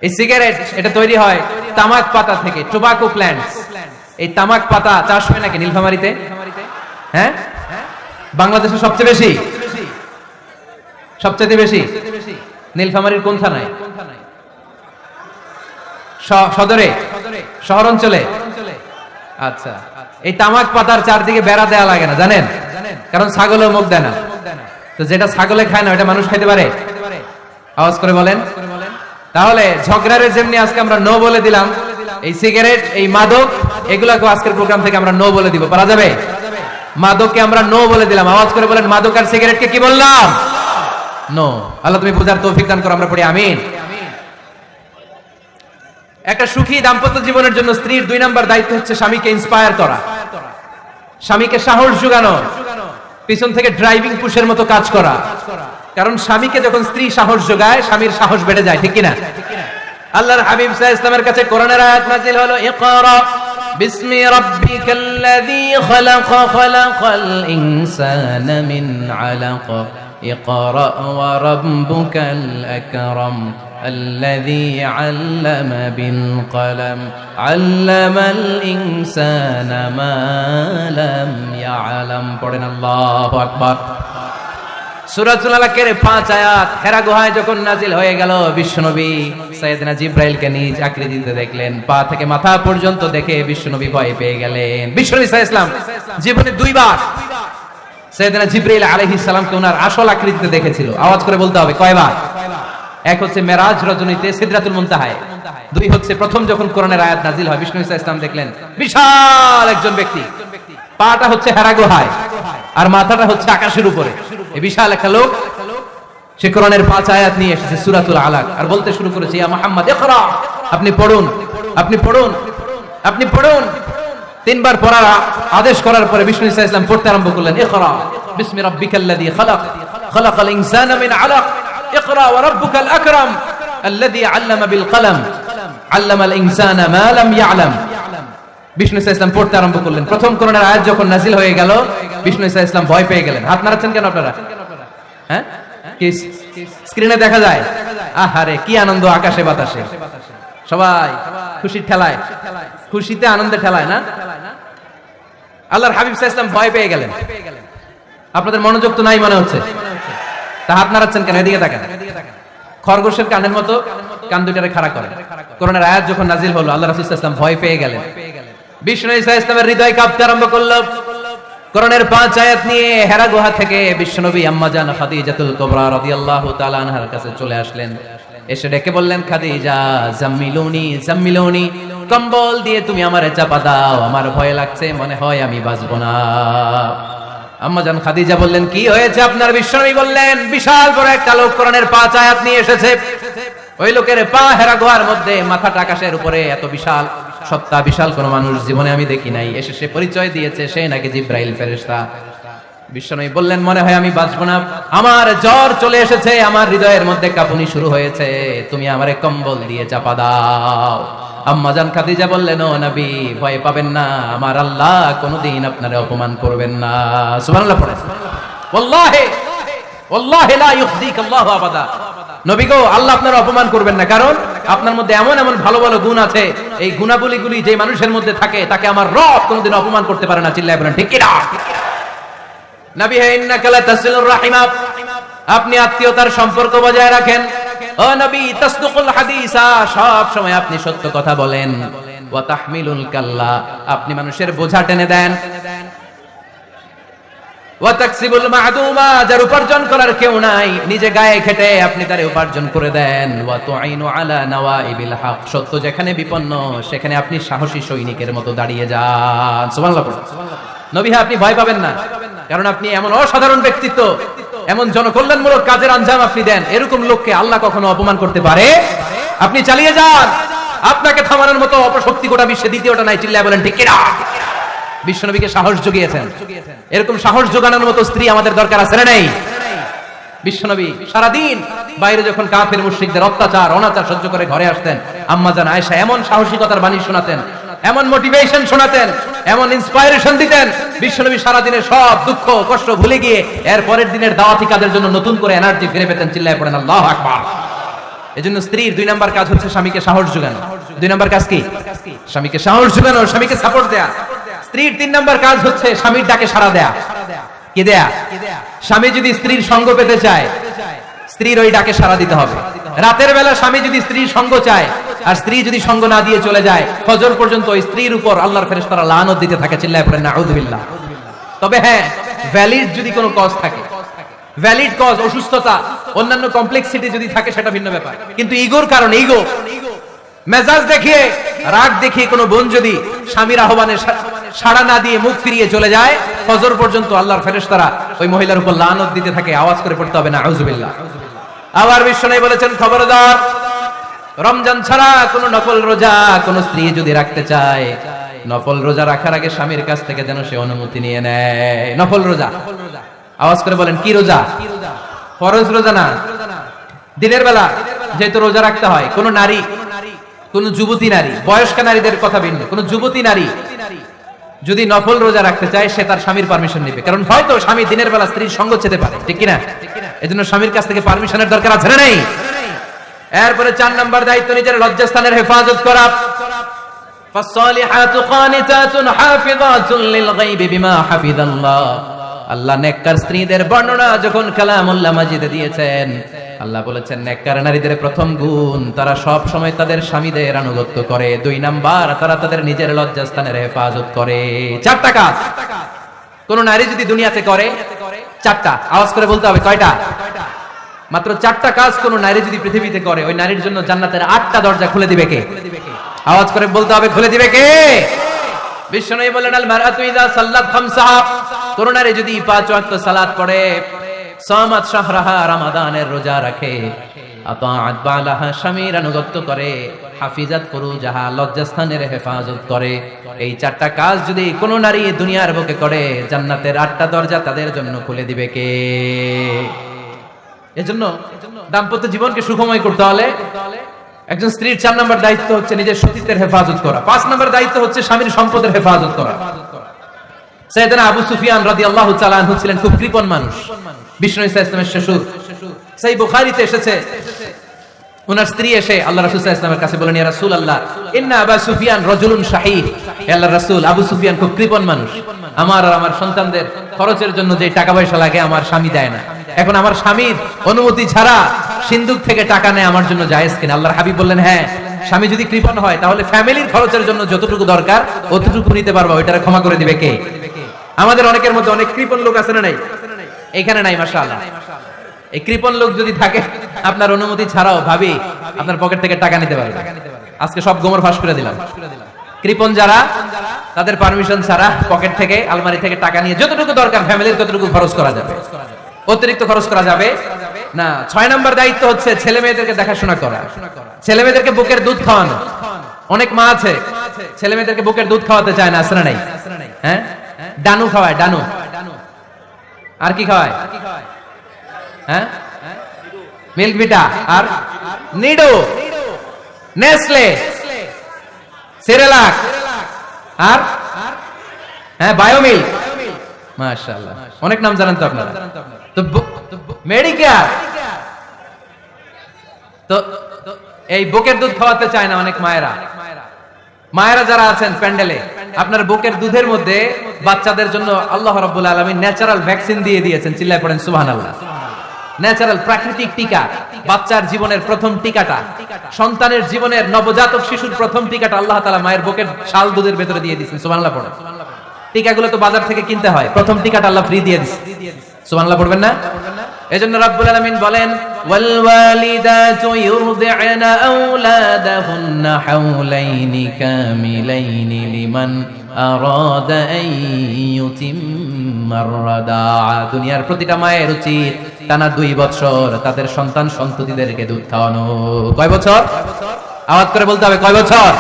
এই সিগারেট এটা তৈরি হয় তামাক পাতা থেকে, টোবাকো প্ল্যান্টস। এই তামাক পাতা চাষ হয় নাকি নীলফামারীতে? হ্যাঁ, বাংলাদেশে সবচেয়ে বেশি নীলফামারীর কোন থানায়? সদরে, শহর অঞ্চলে। আচ্ছা, এই তামাক পাতার চারদিকে বেড়া দেয়া লাগে না জানেন? কারণ ছাগলেও মুখ দেয় না। তো যেটা ছাগলে খায় না ওটা মানুষ খাইতে পারে? আওয়াজ করে বলেন। তাহলে ঝগড়ারে যেমনি আজকে আমরা নো বলে দিলাম, এই সিগারেট, এই মাদক, এগুলাকে আজকের প্রোগ্রাম থেকে আমরা নো বলে দিব। পারা যাবে? মাদককে আমরা নো বলে দিলাম। আওয়াজ করে বলেন, মাদক আর সিগারেটকে কি বললাম? নো। আল্লাহ তুমি বুঝার তৌফিক দান করো, আমরা পড়ি আমিন। একটা সুখী দাম্পত্য জীবনের জন্য স্ত্রীর 2 নাম্বার দায়িত্ব হচ্ছে স্বামীকে ইন্সপায়ার করা, স্বামীকে সাহস যোগানো, পিছন থেকে ড্রাইভিং পুশের মতো কাজ করা। কারণ স্বামীকে যখন স্ত্রী সাহস যোগায়, স্বামীর সাহস বেড়ে যায়, ঠিক কিনা? আল্লাহর হাবিব সাল্লাল্লাহু আলাইহি ওয়াসাল্লামের কাছে কোরআনের আয়াত নাযিল হলো, ইকরা বিসমি রাব্বিকাল্লাযী খালাক, খালাকাল ইনসানা মিন আলাক, ইকরা ওয়া রাব্বুকাল আকরাম, الذي علم بالقلم علم الإنسان ما لم يعلم। পড়েন আল্লাহু আকবার। সূরাতুল আলাকের 5 আয়াত হেরা গুহায় যখন নাজিল হয়ে গেল, বিশ্বনবী সাইয়েদনা জিবরাইলকে নিজ আকৃতিতে দেখলেন, পা থেকে মাথা পর্যন্ত দেখে বিশ্বনবী ভয় পেয়ে গেলেন। বিশ্বনবী সাল্লাল্লাহু আলাইহি ওয়াসাল্লাম জীবনে 2 বার সাইয়েদনা জিবরাইল আলাইহিস সালামকে ওনার আসল আকৃতিতে দেখেছিল। আওয়াজ করে বলতে হবে কয়বার? এক হচ্ছে মেরাজ রজনীতে সিদরাতুল মুনতাহায়, 2 হচ্ছে প্রথম যখন কোরআনের আয়াত নাজিল হয়, বিষ্ণু ইসা ইসলাম দেখলেন বিশাল একজন ব্যক্তি, পাটা হচ্ছে হেরা গুহায় আর মাথাটা হচ্ছে আকাশের উপরে। এই বিশাল একটা লোক, সে কোরআনের 5 আয়াত নিয়ে এসেছে সূরাতুল আলাক, আর বলতে শুরু করেছে, ইয়া মুহাম্মদ ইকরা, আপনি পড়ুন, আপনি পড়ুন, আপনি পড়ুন। 3 বার পড়ার আদেশ করার পরে বিষ্ণু ইসা ইসলাম পড়তে আরম্ভ করলেন, ইকরা বিসমি রাব্বিকাল্লাযী খালাক, খালাকাল ইনসানা মিন আলাক, اقرأ وربك الأكرم الذي علم بالقلم علم الإنسان ما لم يعلم। বিষ্ণু ইসা ইসলাম পড়তে আরম্ভ করলেন। প্রথম কোরআনের আয়াত যখন নাজিল হয়ে গেল, বিষ্ণু ইসা ইসলাম ভয় পেয়ে গেলেন। হাত নাড়াচ্ছেন কেন আপনারা? হ্যাঁ, কি স্ক্রিনে দেখা যায়? আহারে কি আনন্দ আকাশে বাতাসে, সবাই খুশির ঠেলায়, খুশিতে আনন্দে ঠেলায় না? আল্লাহর হাবিব সাল্লাল্লাহু আলাইহি ওয়াসাল্লাম ভয় পেয়ে গেলেন। আপনাদের মনোযোগ তো নাই মনে হচ্ছে, তা হাত নাড়াচ্ছেন কেন? এদিকে তাকান। খরগোশের কানের মতো কান দুইটারে খাড়া করেন। কোরআনের আয়াত যখন নাজিল হলো, আল্লাহ রাসূল সাল্লাল্লাহু আলাইহি ওয়াসাল্লাম ভয় পেয়ে গেলেন। বিষ্ণু ঈসা ইসলামের হৃদয় কাঁপতে আরম্ভ করলো। কোরআনের 5 আয়াত নিয়ে হেরা গুহা থেকে বিশ্বনবী আম্মা জান খাদিজাতুল কুবরা রাদিয়াল্লাহু তাআলা আনহার কাছে চলে আসলেন। এসে ডেকে বললেন, খাদিজা জাম্মিলুনি জাম্মিলুনি, কম্বল দিয়ে তুমি আমারে চাপা দাও, আমার ভয় লাগছে, মনে হয় আমি বাঁচবো না। আম্মা জান খাদিজা বললেন, কি হয়েছে আপনার? বিশ্বনবী বললেন, বিশাল বড় একটা লোক কোরআনের 5 আয়াত নিয়ে এসেছে। ওই লোকের পা হেরা গুহার মধ্যে, মাথাটা আকাশের উপরে, এত বিশাল সত্তা, বিশাল কোন মানুষ জীবনে আমি দেখি নাই। এসে সে পরিচয় দিয়েছে সে নাকি জিব্রাইল ফেরেশতা। বিশ্বনবী বললেন, মনে হয় আমি বাঁচবো না, আমার জ্বর চলে এসেছে, আমার হৃদয়ের মধ্যে কাঁপুনি শুরু হয়েছে, তুমি আমারে কম্বল দিয়ে চাপা দাও। আম্মা জান খাদিজা বললেন, ও নবী ভয় পাবেন না, আমার আল্লাহ কোনদিন আপনারে অপমান করবেন না। সুবহানাল্লাহ পড়েন। ওয়াল্লাহি ওয়াল্লাহি লা ইউখজিক আল্লাহু আবাদা। নবী গো, আল্লাহ আপনার অপমান করবেন না, কারণ আপনার মধ্যে এমন এমন ভালো ভালো গুণ আছে, এই গুণাবলীগুলি যে মানুষের মধ্যে থাকে তাকে আমার রব কোনদিন অপমান করতে পারে না। চিল্লায় বলেন ঠিক কি না? নবী হে, ইন্নাকা লা তাসিলুর রাহিমা, আপনি আত্মীয়তার সম্পর্ক বজায় রাখেন। ও নবী, তাসদুকুল হাদিসা, সব সময় আপনি সত্য কথা বলেন। ওয়া তাহমিলুল কাল্লা, আপনি মানুষের বোঝা টেনে দেন। ওয়া তাকসিবুল মা'দুমা, যার উপার্জন করার কেউ নাই, নিজে গায়ে খেটে আপনি তারে উপার্জন করে দেন। ওয়া তুঈনু আলা নাওয়াইবিল হক, সত্য যেখানে বিপন্ন সেখানে আপনি সাহসী সৈনিকের মতো দাঁড়িয়ে যান। সুবহানাল্লাহ। নবী হ্যাঁ, আপনি ভয় পাবেন না, কারণ আপনি এমন অসাধারণ ব্যক্তিত্ব, এমন জনকল্যাণমূলক কাজের আঞ্জাম আপনি দেন, এরকম লোককে আল্লাহ কখনো অপমান করতে পারে? আপনি চালিয়ে যান, আপনাকে থামানোর মতো অপশক্তি গোটা বিশ্বে দ্বিতীয়টা নাই। চিল্লায় বলেন ঠিক কি না? বিশ্বনবীকে সাহস জুগিয়েছেন, এরকম সাহস জোগানোর মতো স্ত্রী আমাদের দরকার আছে না নেই? বিশ্বনবী সারাদিন বাইরে যখন কাফের মুশরিকদের অত্যাচার অনাচার সহ্য করে ঘরে আসতেন, আম্মা জান আয়েশা এমন সাহসিকতার বাণী শোনাতেন, এমন মোটিভেশন শোনাতেন, এমন ইন্সপায়ারেশন দিতেন, বিশ্বনবী সারাদিনের সব দুঃখ কষ্ট ভুলে গিয়ে এর পরের দিনের দাওয়াতি কাজের জন্য নতুন করে এনার্জি ফিরে পেতেন। চিল্লায় পড়েন আল্লাহু আকবার। এজন্য স্ত্রীর 2 নাম্বার কাজ হচ্ছে স্বামীকে সাহস যোগানো। 2 নাম্বার কাজ কি? স্বামীকে সাহস যোগানো, স্বামীকে সাপোর্ট দেয়া। স্ত্রীর 3 নাম্বার কাজ হচ্ছে স্বামীর ডাকে সাড়া দেয়া। কি দেয়া? স্বামী যদি স্ত্রীর সঙ্গ পেতে চায়, স্ত্রীর ওই ডাকে সাড়া দিতে হবে। রাতের বেলা স্বামী যদি স্ত্রীর সঙ্গ চায়, আর স্ত্রী যদি সঙ্গ না দিয়ে চলে যায়, ফজর পর্যন্ত ওই স্ত্রীর উপর আল্লাহর ফেরেশতারা লানত দিতে থাকে। চিল্লায় পড়েন নাউযুবিল্লাহ। তবে হ্যাঁ, ভ্যালিড যদি কোনো কজ থাকে, ভ্যালিড কজ, অসুস্থতা, অন্যান্য কমপ্লেক্সিটি যদি থাকে সেটা ভিন্ন ব্যাপার, কিন্তু ইগোর কারণে, ইগো মেজাজ দেখিয়ে, রাগ দেখিয়ে কোনো বোন যদি স্বামীর আহ্বানে সাড়া না দিয়ে মুখ ফিরিয়ে চলে যায়, ফজর পর্যন্ত আল্লাহর ফেরেশতারা ওই মহিলার উপর লানত দিতে থাকে। আওয়াজ করে পড়তে হবে নাউযুবিল্লাহ। আবার বিশ্বনবী বলেছেন, খবরদার, রমজান ছাড়া কোন নফল রোজা কোন স্ত্রী যদি রাখতে চায়, নফল রোজা রাখার আগে স্বামীর কাছ থেকে যেন সে অনুমতি নিয়ে নেয়। নফল রোজা, আওয়াজ করে বলেন কি রোজা? ফরজ রোজা না। দিনের বেলা যেহেতু রোজা রাখতে হয়, কোন নারী, কোন যুবতী নারী, বয়স্ক নারীদের কথা ভিন্ন, কোন যুবতী নারী যদি নফল রোজা রাখতে চায়, সে তার স্বামীর পারমিশন নেবে, কারণ হয়তো স্বামী দিনের বেলা স্ত্রীর সঙ্গ চেতে পারে, ঠিক কিনা? এজন্য স্বামীর কাছ থেকে পারমিশনের দরকার আছে না নেই? এরপরে 4 নাম্বার দায়িত্ব নিজের লজ্জাস্থানের হেফাজত করা। ফাসসালিহাতু কানিতাতুন হাফিযাতুন লিল গায়বি বিমা হাফিজাল্লাহ। আল্লাহ নেককার স্ত্রীদের বর্ণনা যখন কালামুল্লাহ মাজিদে দিয়েছেন, আল্লাহ বলেছেন নেককার নারীদের প্রথম গুণ, তারা সব সময় তাদের স্বামীদের আনুগত্য করে। 2 নাম্বার, তারা তাদের নিজের লজ্জাস্থানের হেফাজত করে। 4টা কাজ কোন নারী যদি দুনিয়াতে করে, 4টা, আওয়াজ করে বলতে হবে কয়টা? মাত্র 4টা কাজ কোন নারী যদি পৃথিবীতে করে, ওই নারীর জন্য জান্নাতের 8টা দরজা খুলে দিবে কে? আওয়াজ করে বলতে হবে, খুলে দিবে কে? বিশ্বনবী বলেন, আল মারআতু ইযা সাল্লাত খামসাহা, কোন নারী যদি 5 ওয়াক্ত সালাত পড়ে, সামাত শাহরাহা, রমাদানের রোজা রাখে, আতাআত বালাহা, স্বামীর আনুগত্য করে, হাফিজাত ফুরুজাহা, লজ্জাস্থানের হেফাজত করে, এই 4টা কাজ যদি কোন নারী দুনিয়ার বুকে করে, জান্নাতের 8টা দরজা তাদের জন্য খুলে দিবে কে? এজন্য দাম্পত্য জীবনকে সুখময় করতে হলে একজন স্ত্রীর 4 নম্বর দায়িত্ব হচ্ছে নিজের সতীত্বের হেফাজত করা। 5 নম্বর দায়িত্ব হচ্ছে স্বামীর সম্পদের হেফাজত করা। সাইয়েদনা আবু সুফিয়ান রাদিয়াল্লাহু তাআলা আনহু ছিলেন খুব কৃপণ মানুষ, বিষ্ণু ইসা ইসলামের শ্বশুর। সহিহ বুখারীতে এসেছে, ওনার স্ত্রী এসে আল্লাহ রাসূল সাল্লাল্লাহু আলাইহি ওয়াসাল্লামের কাছে বলেন, ইয়া রাসূলুল্লাহ, ইন্না আবু সুফিয়ান রাজুলুন শাহীহ। হে আল্লাহর রাসূল, আবু সুফিয়ান খুব কৃপণ মানুষ, আমার আর আমার সন্তানদের খরচের জন্য যে টাকা পয়সা লাগে আমার স্বামী দেয় না। এখন আমার স্বামীর অনুমতি ছাড়া সিন্ধুক থেকে টাকা নেয় আমার জন্য জায়েজ কিনা? আল্লাহর হাবিব বললেন হ্যাঁ, স্বামী যদি কৃপণ হয় তাহলে ফ্যামিলির খরচের জন্য যতটুকু দরকার অতটুকু নিতে পারবা, ওইটারে ক্ষমা করে দিবে কে? আমাদের অনেকের মধ্যে অনেক কৃপণ লোক আছে না নাই? এখানে নাই মাশাআল্লাহ। এই কৃপণ লোক যদি থাকে আপনার অনুমতি ছাড়াও ভাবি আপনার পকেট থেকে টাকা নিতে পারবে। আজকে সব গোমর ফাঁস করে দিলাম। কৃপণ যারা তাদের পারমিশন ছাড়া পকেট থেকে আলমারি থেকে টাকা নিয়ে যতটুকু দরকার ফ্যামিলির ততটুকু খরচ করা যাবে, অতিরিক্ত খরচ করা যাবে না। ৬ নম্বর দায়িত্ব হচ্ছে ছেলে মেয়েদেরকে দেখাশোনা করা, ছেলে মেয়েদেরকে বুকের দুধ খাওয়ানো। অনেক মা আছে ছেলে মেয়েদেরকে বুকের দুধ খাওয়াতে চায় না, আছে না নাই? হ্যাঁ, ডানু খাওয়ায়, ডানু। আর কি খাওয়ায়? হ্যাঁ, মিল্ক ভিটা আর নিডো, নেসলে, সেরেলাক আর হ্যাঁ বায়োমিল্ক। মাশাআল্লাহ, অনেক নাম জানেন তো আপনারা। তো মেডিকেয়ার, তো এই বুকের দুধ খাওয়াতে চায় না অনেক মায়েরা। মায়েরা যারা আছেন প্যান্ডেলে, আপনার বুকের দুধের মধ্যে বাচ্চাদের জন্য আল্লাহ রাব্বুল আলামিন ন্যাচারাল ভ্যাকসিন দিয়ে দিয়েছেন। চিল্লায় পড়েন সুবহানাল্লাহ। ন্যাচারাল প্রাকৃতিক টিকা, বাচ্চার জীবনের প্রথম টিকাটা, সন্তানের জীবনের নবজাতক শিশুর প্রথম টিকাটা আল্লাহ তাআলা মায়ের বুকের শাল দুধের ভেতরে দিয়ে দিয়েছেন। সুবহানাল্লাহ পড়েন। টিকাগুলো তো বাজার থেকে কিনতে হয়, প্রথম টিকাটা আল্লাহ ফ্রি দিয়ে দিয়েছেন। সুবহানাল্লাহ পড়বেন না? এজন্য রাব্বুল আলামিন বলেন ওয়াল ওয়ালিদাতু ইউরদি'না আওলাদাহুন্না হাওলাইনি কামিলাইনি লিমান আরাদা আন ইউতিম্মার রাদাআ। দুনিয়ার প্রতিটা মায়ের উচিত টানা 2 বছর তাদের সন্তান সন্ততিদেরকে দুধ খাওয়ানো। কয় বছর? আওয়াজ করে বলতে হবে, কয় বছর?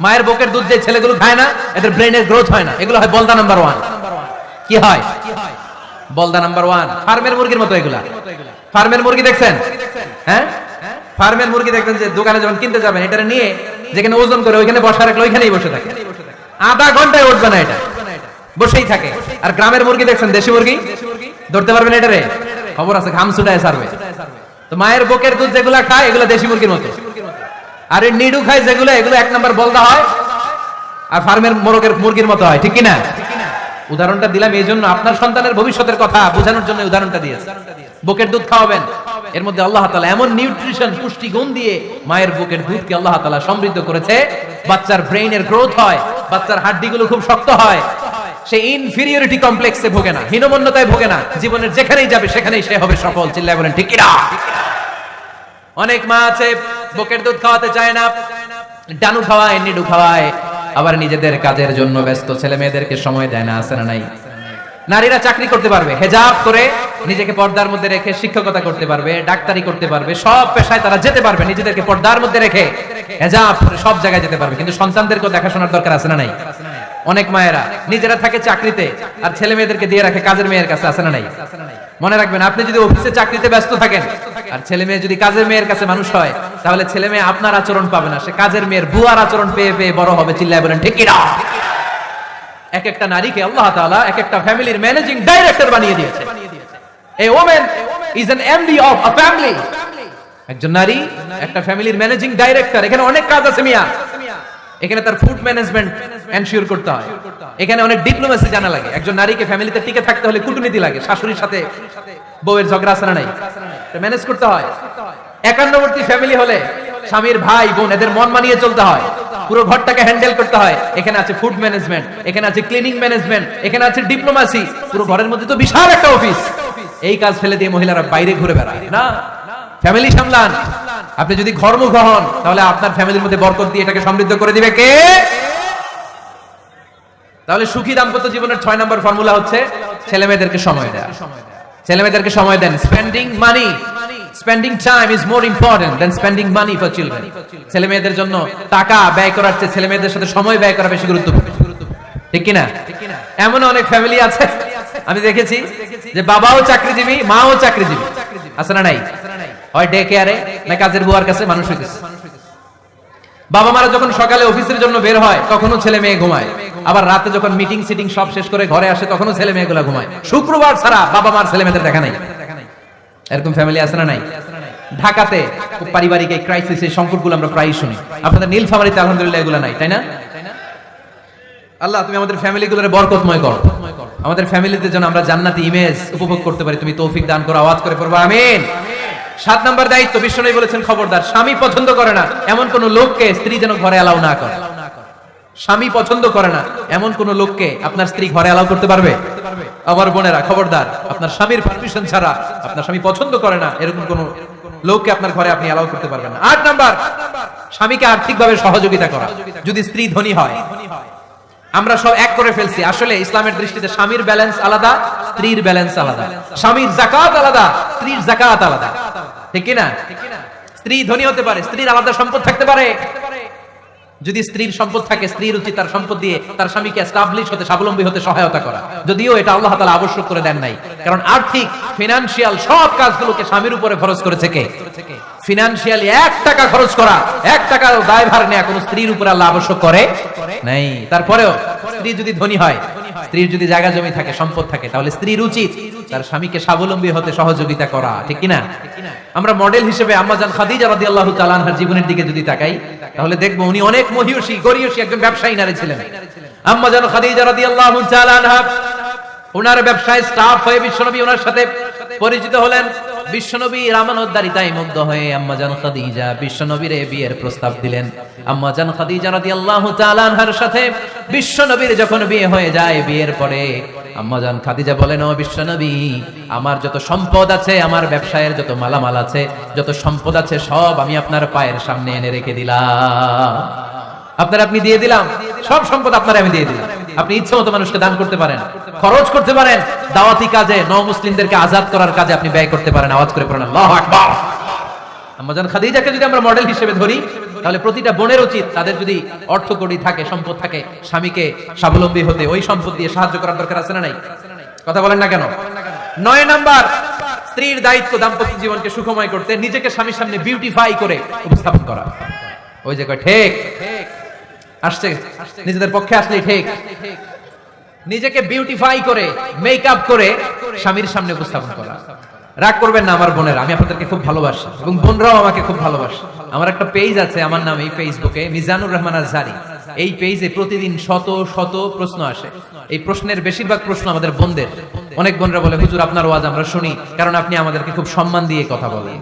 মায়ের বুকের দুধ যে ছেলেগুলো খায় না, এদের ব্রেনের গ্রোথ হয় না। এগুলো হয় বলদা নাম্বার 1। কি হয়? বলদা নাম্বার 1। ফার্মের মুরগির মতো এগুলা। ফার্মের মুরগি দেখছেন? হ্যাঁ, ফার্মের মুরগি দেখবেন যে দোকানে যখন কিনতে যাবেন, এটা নিয়ে যেখানে ওজন করে ওইখানে বসা রাখলে ওইখানেই বসে থাকে, আধা ঘন্টায় উঠবে না, এটা বসেই থাকে। আর গ্রামের মুরগি দেখছেন, দেশি মুরগি, ধরতে পারবেন এটারে? খবর আছে, ঘাম ছুটায় ছাড়বে। তো মায়ের বুকের দুধ যেগুলা খায় এগুলো দেশি মুরগির মতো, আর এই নিডু খায় যেগুলো, এগুলো 1 নাম্বার বলদা হয় আর ফার্মের মুরগির মতো হয়। ঠিক কিনা? উদাহরণটা দিলাম এই জন্য, আপনার সন্তানের ভবিষ্যতের কথা বোঝানোর জন্য উদাহরণটা দিয়েছে। বুকের দুধ খাওয়াবেন, এর মধ্যে আল্লাহ তাআলা এমন নিউট্রিশন, পুষ্টি গুণ দিয়ে মায়ের বুকের দুধকে আল্লাহ তাআলা সমৃদ্ধ করেছে। বাচ্চার ব্রেইনের গ্রোথ হয়, বাচ্চার হাড্ডিগুলো খুব শক্ত হয়, সে ইনফিরিয়রিটি কমপ্লেক্সে ভোগে না, হীনমন্যতায় ভোগে না। জীবনের যেখানেই যাবে সেখানেই সে হবে সফল। চিল্লায় বলেন ঠিক কিনা? অনেক মা আছে বুকের দুধ খাওয়াতে চায় না, ডানু খাওয়ায়, নিডু খাওয়ায়, আবার নিজেদের কাজের জন্য ব্যস্ত, ছেলে মেয়েদেরকে সময় দেয় না। আছে না নাই? নারীরা চাকরি করতে পারবে, হেজাব করে নিজেকে পর্দার মধ্যে রেখে শিক্ষকতা করতে পারবে, ডাক্তারি করতে পারবে, সব পেশায় তারা যেতে পারবে, নিজেদেরকে পর্দার মধ্যে রেখে হেজাব করে সব জায়গায় যেতে পারবে। কিন্তু সন্তানদেরকে দেখাশোনার দরকার আছে না নাই? অনেক মায়েরা নিজেরা থাকে চাকরিতে আর ছেলে মেয়েদেরকে দিয়ে রাখে কাজের মেয়ের কাছে। আছে না নাই? মনে রাখবেন, আপনি যদি অফিসে চাকরিতে ব্যস্ত থাকেন আর ছেলে মেয়ে যদি কাজের মেয়ের কাছে মানুষ হয়, তাহলে ছেলে মেয়ে আপনার আচরণ পাবে না, সে কাজের মেয়ের বুয়ার আচরণ পেয়ে পেয়ে বড় হবে। চিল্লায় বলেন ঠিক কিনা? এক একটা নারীকে আল্লাহ তাআলা এক একটা ফ্যামিলির ম্যানেজিং ডাইরেক্টর বানিয়ে দিয়েছে। A woman is an MD of a family. একজন নারী একটা ফ্যামিলির ম্যানেজিং ডাইরেক্টর। এখানে অনেক কাজ আছে মিয়া। এখানে তার ফুড ম্যানেজমেন্ট এনশিওর করতে হয়, এখানে অনেক ডিপ্লোমেসি জানা লাগে। একজন নারীকে ফ্যামিলিতে টিকে থাকতে হলে কূটনীতি লাগে, শাশুড়ির সাথে বউয়ের ঝগড়া আছে না নাই, এটা ম্যানেজ করতে হয়। একান্নবর্তী ফ্যামিলি হলে স্বামীর ভাই বোন এদের মন মানিয়ে চলতে হয়, পুরো ঘরটাকে হ্যান্ডেল করতে হয়। এখানে আছে ফুড ম্যানেজমেন্ট, এখানে আছে ক্লিনিং ম্যানেজমেন্ট, এখানে আছে ডিপ্লোমেসি। পুরো ঘরের মধ্যে তো বিশাল একটা অফিস। এই কাজ ফেলে দিয়ে মহিলারা বাইরে ঘুরে বেড়ায় না, ফ্যামিলি সামলান। আপনি যদি ঘরমুখ হন তাহলে আপনার ফ্যামিলির মধ্যে বরকত দিয়ে এটাকে সমৃদ্ধ করে দিবে কে? তাহলে সুখী দাম্পত্য জীবনের 6 নম্বর ফর্মুলা হচ্ছে ছেলে মেয়েদেরকে সময় দেয়া। ছেলে মেয়েদেরকে সময় দেন। Spending money, spending time is more important than spending money for children. ছেলে মেয়েদের জন্য টাকা ব্যয় করার চেয়ে ছেলে মেয়েদের সাথে সময় ব্যয় করা বেশি গুরুত্বপূর্ণ। ঠিক কিনা? এমন অনেক ফ্যামিলি আছে আমি দেখেছি যে বাবাও চাকরিজীবী, মাও চাকরিজীবী। আছে না নাই? হয় ডে কেয়ারে না কাজের বুয়ার কাছে মানুষ হইতেছে। বাবা মারা যখন সকালে অফিসের জন্য বের হয় তখনও ছেলে মেয়ে ঘুমায়, আবার রাতে যখন মিটিং সিটিং সব শেষ করে ঘরে আসে তখনও ছেলে মেয়েগুলা ঘুমায়। শুক্রবার ছাড়া বাবা মার ছেলে মেয়েদের দেখা নাই। এরকম ফ্যামিলি আছে না নাই? ঢাকাতে পারিবারিক এই ক্রাইসিস, এই সংকটগুলো আমরা প্রায়ই শুনি। আপনাদের নীলফামারীতে আলহামদুলিল্লাহ এগুলো নাই, তাই না? আল্লাহ তুমি আমাদের ফ্যামিলিগুলোরে বরকতময় করো, আমাদের ফ্যামিলিতে যেন আমরা জান্নাতি ইমেজ উপভোগ করতে পারি, তুমি তৌফিক দান করো। আওয়াজ করে পড়বো আমিন। 7 নম্বর দায়িত্ব, বিশ্বনবী বলেছেন খবরদার, স্বামী পছন্দ করে না এমন কোন লোককে স্ত্রী যেন ঘরে অ্যালাউ না করে। স্বামী পছন্দ করে না এমন কোন লোককে আপনার স্ত্রী ঘরে অ্যালাউ করতে পারবে? আমার বোনেরা খবরদার, আপনার স্বামীর পারমিশন ছাড়া, আপনার স্বামী পছন্দ করে না এরকম কোন লোককে আপনার ঘরে আপনি অ্যালাউ করতে পারবেন না। 8 নাম্বার, স্বামীকে আর্থিকভাবে সহযোগিতা করা, যদি স্ত্রী ধনী হয়। আমরা সব এক করে ফেলছি, আসলে ইসলামের দৃষ্টিতে স্বামীর ব্যালেন্স আলাদা, স্ত্রীর ব্যালেন্স আলাদা। স্বামীর যাকাত আলাদা, স্ত্রীর যাকাত আলাদা, ঠিক কি না? স্ত্রী ধনী হতে পারে, স্ত্রীর আলাদা সম্পদ থাকতে পারে। যদি স্ত্রীর সম্পদ থাকে, স্ত্রীর উচিত তার সম্পদ দিয়ে তার স্বামীকে এস্টাবলিশ হতে, স্বাবলম্বী হতে সহায়তা করা, যদিও এটা আল্লাহ তাআলা আবশ্যক করে দেন নাই। কারণ আর্থিক ফিনান্সিয়াল সব কাজগুলোকে স্বামীর উপরে খরচ করেছে কে? ফিনান্সিয়ালি 1 টাকা খরচ করা, 1 টাকার দায়ভার নেওয়া কোন স্ত্রীর উপরে আল্লাহ আবশ্যক করে নাই। তারপরেও স্ত্রী যদি ধনী হয়, স্ত্রীর যদি জায়গা জমি থাকে, সম্পদ থাকে, তাহলে স্ত্রীর উচিত তার স্বামীকে স্বাবলম্বী হতে সহযোগিতা করা, ঠিক কি না? আমরা মডেল হিসেবে আম্মাজান খাদিজা রাদিয়াল্লাহু তাআলা আনহার জীবনের দিকে যদি তাকাই, তাহলে দেখবো উনি অনেক মহিয়সী, গরিয়সী একজন ব্যবসায়ী নারী ছিলেন। আম্মাজান খাদিজা রাদিয়াল্লাহু তাআলা আনহা ওনার ব্যবসায় স্টাফ হয়ে বিশ্বনবী ওনার সাথে পরিচিত হলেন। বিশ্বনবীর আমানতদারিতায় মুগ্ধ হয়ে আম্মাজান খাদিজা বিশ্বনবীর বিয়ের প্রস্তাব দিলেন। আম্মাজান খাদিজা রাদিয়াল্লাহু তাআলা আনহার সাথে বিশ্বনবীর যখন বিয়ে হয়ে যায়, বিয়ের পরে আম্মাজান খাদিজা বলেন, ও বিশ্বনবী, আমার যত সম্পদ আছে, আমার ব্যবসায়ের যত মালামাল আছে, যত সম্পদ আছে, সব আমি আপনার পায়ের সামনে এনে রেখে দিলাম। আপনি দিয়ে দিলাম, সব সম্পদ আপনার আমি দিয়ে দিলাম। আপনি ইচ্ছে মতো মানুষকে দান করতে পারেন, খরচ করতে পারেন, দাওয়াতি কাজে, মুসলিমদেরকে আজাদ করার কাজে আপনি ব্যয় করতে পারেন। আওয়াজ করে পড়েন আল্লাহু আকবার। আম্মাজান খাদিজাকে যদি আমরা মডেল হিসেবে ধরি, তাহলে প্রতিটা বোনের উচিত তাদের যদি অর্থকড়ি থাকে, সম্পদ থাকে, স্বামীকে স্বাবলম্বী হতে ওই সম্পদ দিয়ে সাহায্য করার দরকার আছে না নাই? কথা বলেন না কেন? 9 নাম্বার, স্ত্রীর দায়িত্ব দাম্পত্য জীবনকে সুখময় করতে নিজেকে স্বামীর সামনে বিউটিফাই করে উপস্থাপন করা। ওই যে কয় ঠিক আসছে, নিজেদের পক্ষে আসলেই ঠিক। নিজেকে বিউটিফাই করে, মেকআপ করে স্বামীর সামনে উপস্থাপন করা। রাগ করবেন না আমার বোনেরা, আমি আপনাদেরকে খুব ভালোবাসি এবং বোনরাও আমাকে খুব ভালোবাসে। আমার একটা পেজ আছে আমার নামে ফেসবুকে, মিজানুর রহমান আজহারি। এই পেজে প্রতিদিন শত শত প্রশ্ন আসে। এই প্রশ্নের বেশিরভাগ প্রশ্ন আমাদের বোনদের। অনেক বোনরা বলে, হুজুর আপনার ওয়াজ আমরা শুনি, কারণ আপনি আমাদেরকে খুব সম্মান দিয়ে কথা বলেন।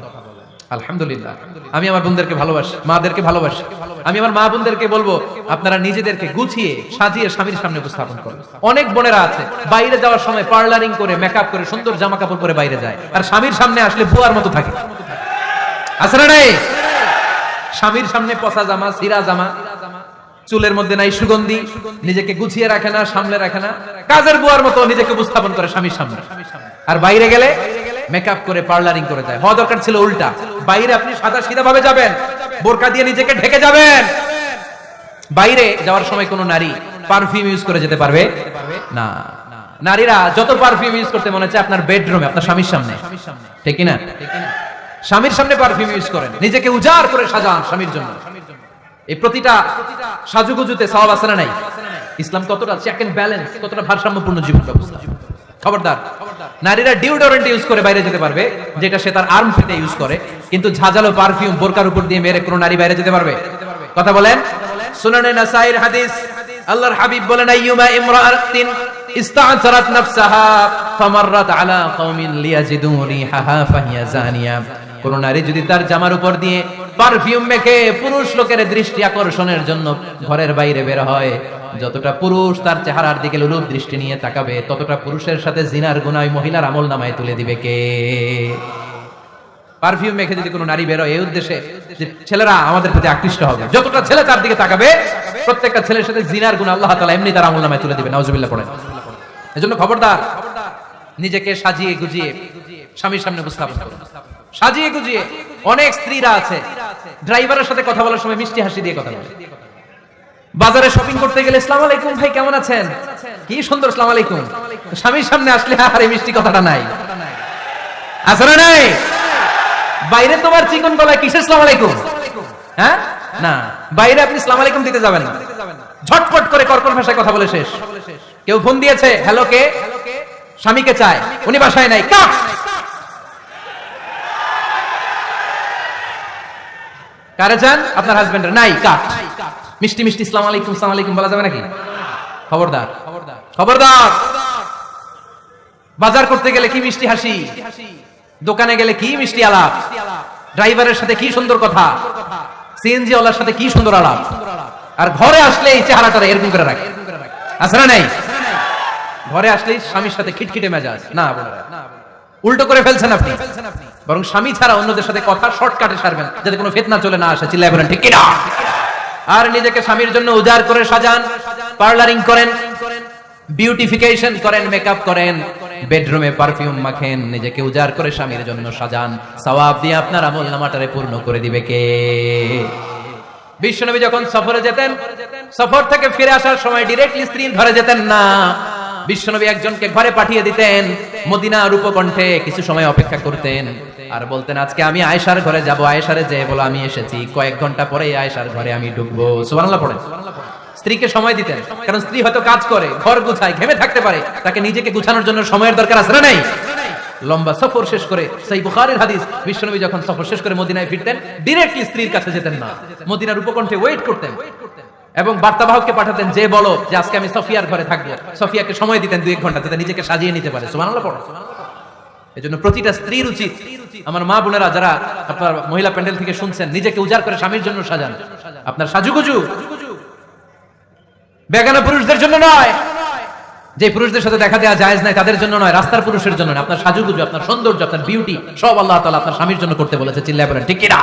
আলহামদুলিল্লাহ, আমি আমার বোনদেরকে ভালোবাসি, মাদেরকে ভালোবাসি। আমি আমার মা বোনদেরকে বলবো, আপনারা নিজেদেরকে গুছিয়ে সাজিয়ে স্বামীর সামনে উপস্থাপন করুন। অনেক বোনেরা আছে বাইরে যাওয়ার সময় পার্লারিং করে, মেকআপ করে, সুন্দর জামা কাপড় পরে বাইরে যায়, আর স্বামীর সামনে আসলে বুয়ার মতো থাকে। আছে না নাই? স্বামীর সামনে পচা জামা, ছিঁড়া জামা, চুলের মধ্যে নাই সুগন্ধি, নিজেকে গুছিয়ে রাখে না, সামলে রাখে না, কাজের বুয়ার মতো নিজেকে উপস্থাপন করে স্বামীর সামনে। আর বাইরে গেলে মেকআপ করে, পার্লারিং করে যায়। হওয়া দরকার ছিল উল্টা। বাইরে আপনি সাদা সিধা ভাবে যাবেন, বোরকা দিয়ে নিজেকে ঢেকে যাবেন। বাইরে যাওয়ার সময় কোন নারী পারফিউম ইউজ করে যেতে পারবে না। নারীরা যত পারফিউম ইউজ করতে মনে হচ্ছে আপনার বেডরুমে, আপনার স্বামীর সামনে, ঠিক কি না? স্বামীর সামনে পারফিউম ইউজ করেন, নিজেকে উজাড় করে সাজান স্বামীর জন্য। এই প্রতিটা সাজুগুজুতে সওয়াব আছে না নাই? ইসলাম কতটা চেক এন্ড ব্যালেন্স, কতটা ভারসাম্যপূর্ণ জীবন ব্যবস্থা। খবরদার, নারীরা ডিওডোরেন্ট ইউজ করে বাইরে যেতে পারবে, যেটা সে তার আর্ম ফিতে ইউজ করে, কিন্তু ঝাঁঝালো পারফিউম বোরকার উপর দিয়ে মেরে কোন নারী বাইরে যেতে পারবে? কথা বলেন। সুনানে নাসাইর হাদিস, আল্লাহর হাবিব বলেন, আইয়ুমা ইমরাআতিন ইস্তা'সারাত নাফসাহা ফামাররাত আলা কওমিন লিয়াজিদু রিহাহা ফাহিয়া জানিয়া। কোন নারী যদি তার জামার উপর দিয়ে পারফিউম মেখে পুরুষ লোকের দৃষ্টি আকর্ষণের জন্য ঘরের বাইরে বের হয়, যতটা পুরুষ তার চেহারার দিকে লোলুপ দৃষ্টি নিয়ে তাকাবে, ততটা পুরুষের সাথে জিনার গুনাহ মহিলার আমলনামায় তুলে দিবে কে? পারফিউম মেখে যদি কোনো নারী বের হয় এই উদ্দেশ্যে যে ছেলেরা আমাদের প্রতি আকৃষ্ট হবে, যতটা ছেলে তার দিকে তাকাবে, প্রত্যেকটা ছেলের সাথে জিনার গুনাহ আল্লাহ তাআলা এমনি তার আমলনামায় তুলে দিবে। নাউজুবিল্লাহ পড়েন। এজন্য খবরদার, নিজেকে সাজিয়ে গুজিয়ে স্বামীর সামনে উপস্থাপন করুন। সাজিয়ে গুজিয়ে। অনেক স্ত্রীরা আছে ড্রাইভারের সাথে কথা বলার সময় মিষ্টি হাসি দিয়ে কথা বলে। বাজারে শপিং করতে গেলে আসসালামু আলাইকুম ভাই, কেমন আছেন? কি সুন্দর আসসালামু আলাইকুম। স্বামীর সামনে আসলে আর এই মিষ্টি কথাটা নাই। আছে না নাই? বাইরে তোমার চিকন গলায় কিসের আসসালামু আলাইকুম? হ্যাঁ না, বাইরে আপনি আসসালামু আলাইকুম দিতে যাবেন না। ঝটপট করে কর্কশ ভাষায় কথা বলে শেষ। কেউ ফোন দিয়েছে, হ্যালো কে? স্বামীকে চায়, উনি বাসায় নাই, কাট। কারে চান? আপনার হাজবেন্ডের, নাই, কাট। মিষ্টি মিষ্টি আসসালামু আলাইকুম, আসসালামু আলাইকুম বলা যাবে নাকি? খবরদার, খবরদার। বাজার করতে গেলে কি মিষ্টি হাসি, দোকানে গেলে কি মিষ্টি আলাপ, ড্রাইভারের সাথে কি সুন্দর কথা, সিএনজি ওয়ালার সাথে কি সুন্দর আলাপ, আর ঘরে আসলে এই চেহারাটা এরকম করে রাখে, আছে না নাই? ঘরে আসলেই স্বামীর সাথে খিটখিটে মেজাজ। না বোনেরা, উল্টো করে ফেলছেন আপনি। বরং স্বামী ছাড়া অন্যদের সাথে কথা শর্টকাটে সারবেন, যাতে কোনো ফিতনা চলে না আসে। চিল্লায় বলেন ঠিক কিনা? আর নিজেকে স্বামীর জন্য উজাড় করে সাজান, পার্লারিং করেন, বিউটিফিকেশন করেন, মেকআপ করেন, বেডরুমে পারফিউম মাখেন, নিজেকে উজাড় করে স্বামীর জন্য সাজান। সওয়াব দিয়ে আপনার আমলনামাটারে পূর্ণ করে দিবে কে? বিশ্বনবী যখন সফরে যেতেন, সফর থেকে ফিরে আসার সময় ডিরেক্টলি স্ত্রীর ঘরে যেতেন না। বিশ্বনবী একজনকে ঘরে পাঠিয়ে দিতেন, মদিনার উপকণ্ঠে কিছু সময় অপেক্ষা করতেন, আর বলতেন আজকে আমি আয়েশার ঘরে যাব। আয়েশারে যে বলো আমি এসেছি, কয়েক ঘন্টা পরে আয়েশার ঘরে আমি ঢুকবো। সুবহানাল্লাহ পড়েন। স্ত্রীকে সময় দিতেন, কারণ স্ত্রী হয়তো কাজ করে, ঘর গুছায়, ঘেমে থাকতে পারে, তাকে নিজেকে গুছানোর জন্য সময়ের দরকার আছে না নাই? লম্বা সফর শেষ করে, সেই বুখারীর হাদিস, বিশ্বনবী যখন সফর শেষ করে মদিনায় ফিরতেন, ডিরেক্টলি স্ত্রীর কাছে যেতেন না, মদিনার উপকণ্ঠে ওয়েট করতেন এবং বার্তাবাহককে পাঠাতেন যে বলো যে আজকে আমি সফিয়ার ঘরে থাকবো। সফিয়াকে সময় দিতেন 2-1 ঘন্টা, যাতে নিজেকে সাজিয়ে নিতে পারে। সুবহানাল্লাহ পড়ো। এজন্য প্রতিটা স্ত্রীর উচিত, আমার মা বোনেরা যারা আপনার মহিলা প্যান্ডেল থেকে শুনছেন, নিজেকে উজাড় করে স্বামীর জন্য সাজান। আপনার সাজুগুজু বেগানা পুরুষদের জন্য নয়, যে পুরুষদের সাথে দেখা দেওয়া জায়েজ নাই তাদের জন্য নয়, রাস্তার পুরুষের জন্য নয়। আপনার সাজুগুজু, আপনার সৌন্দর্য, আপনার বিউটি সব আল্লাহ তাআলা আপনার স্বামীর জন্য করতে বলেছে। চিল্লায় বলেন ঠিক কিনা?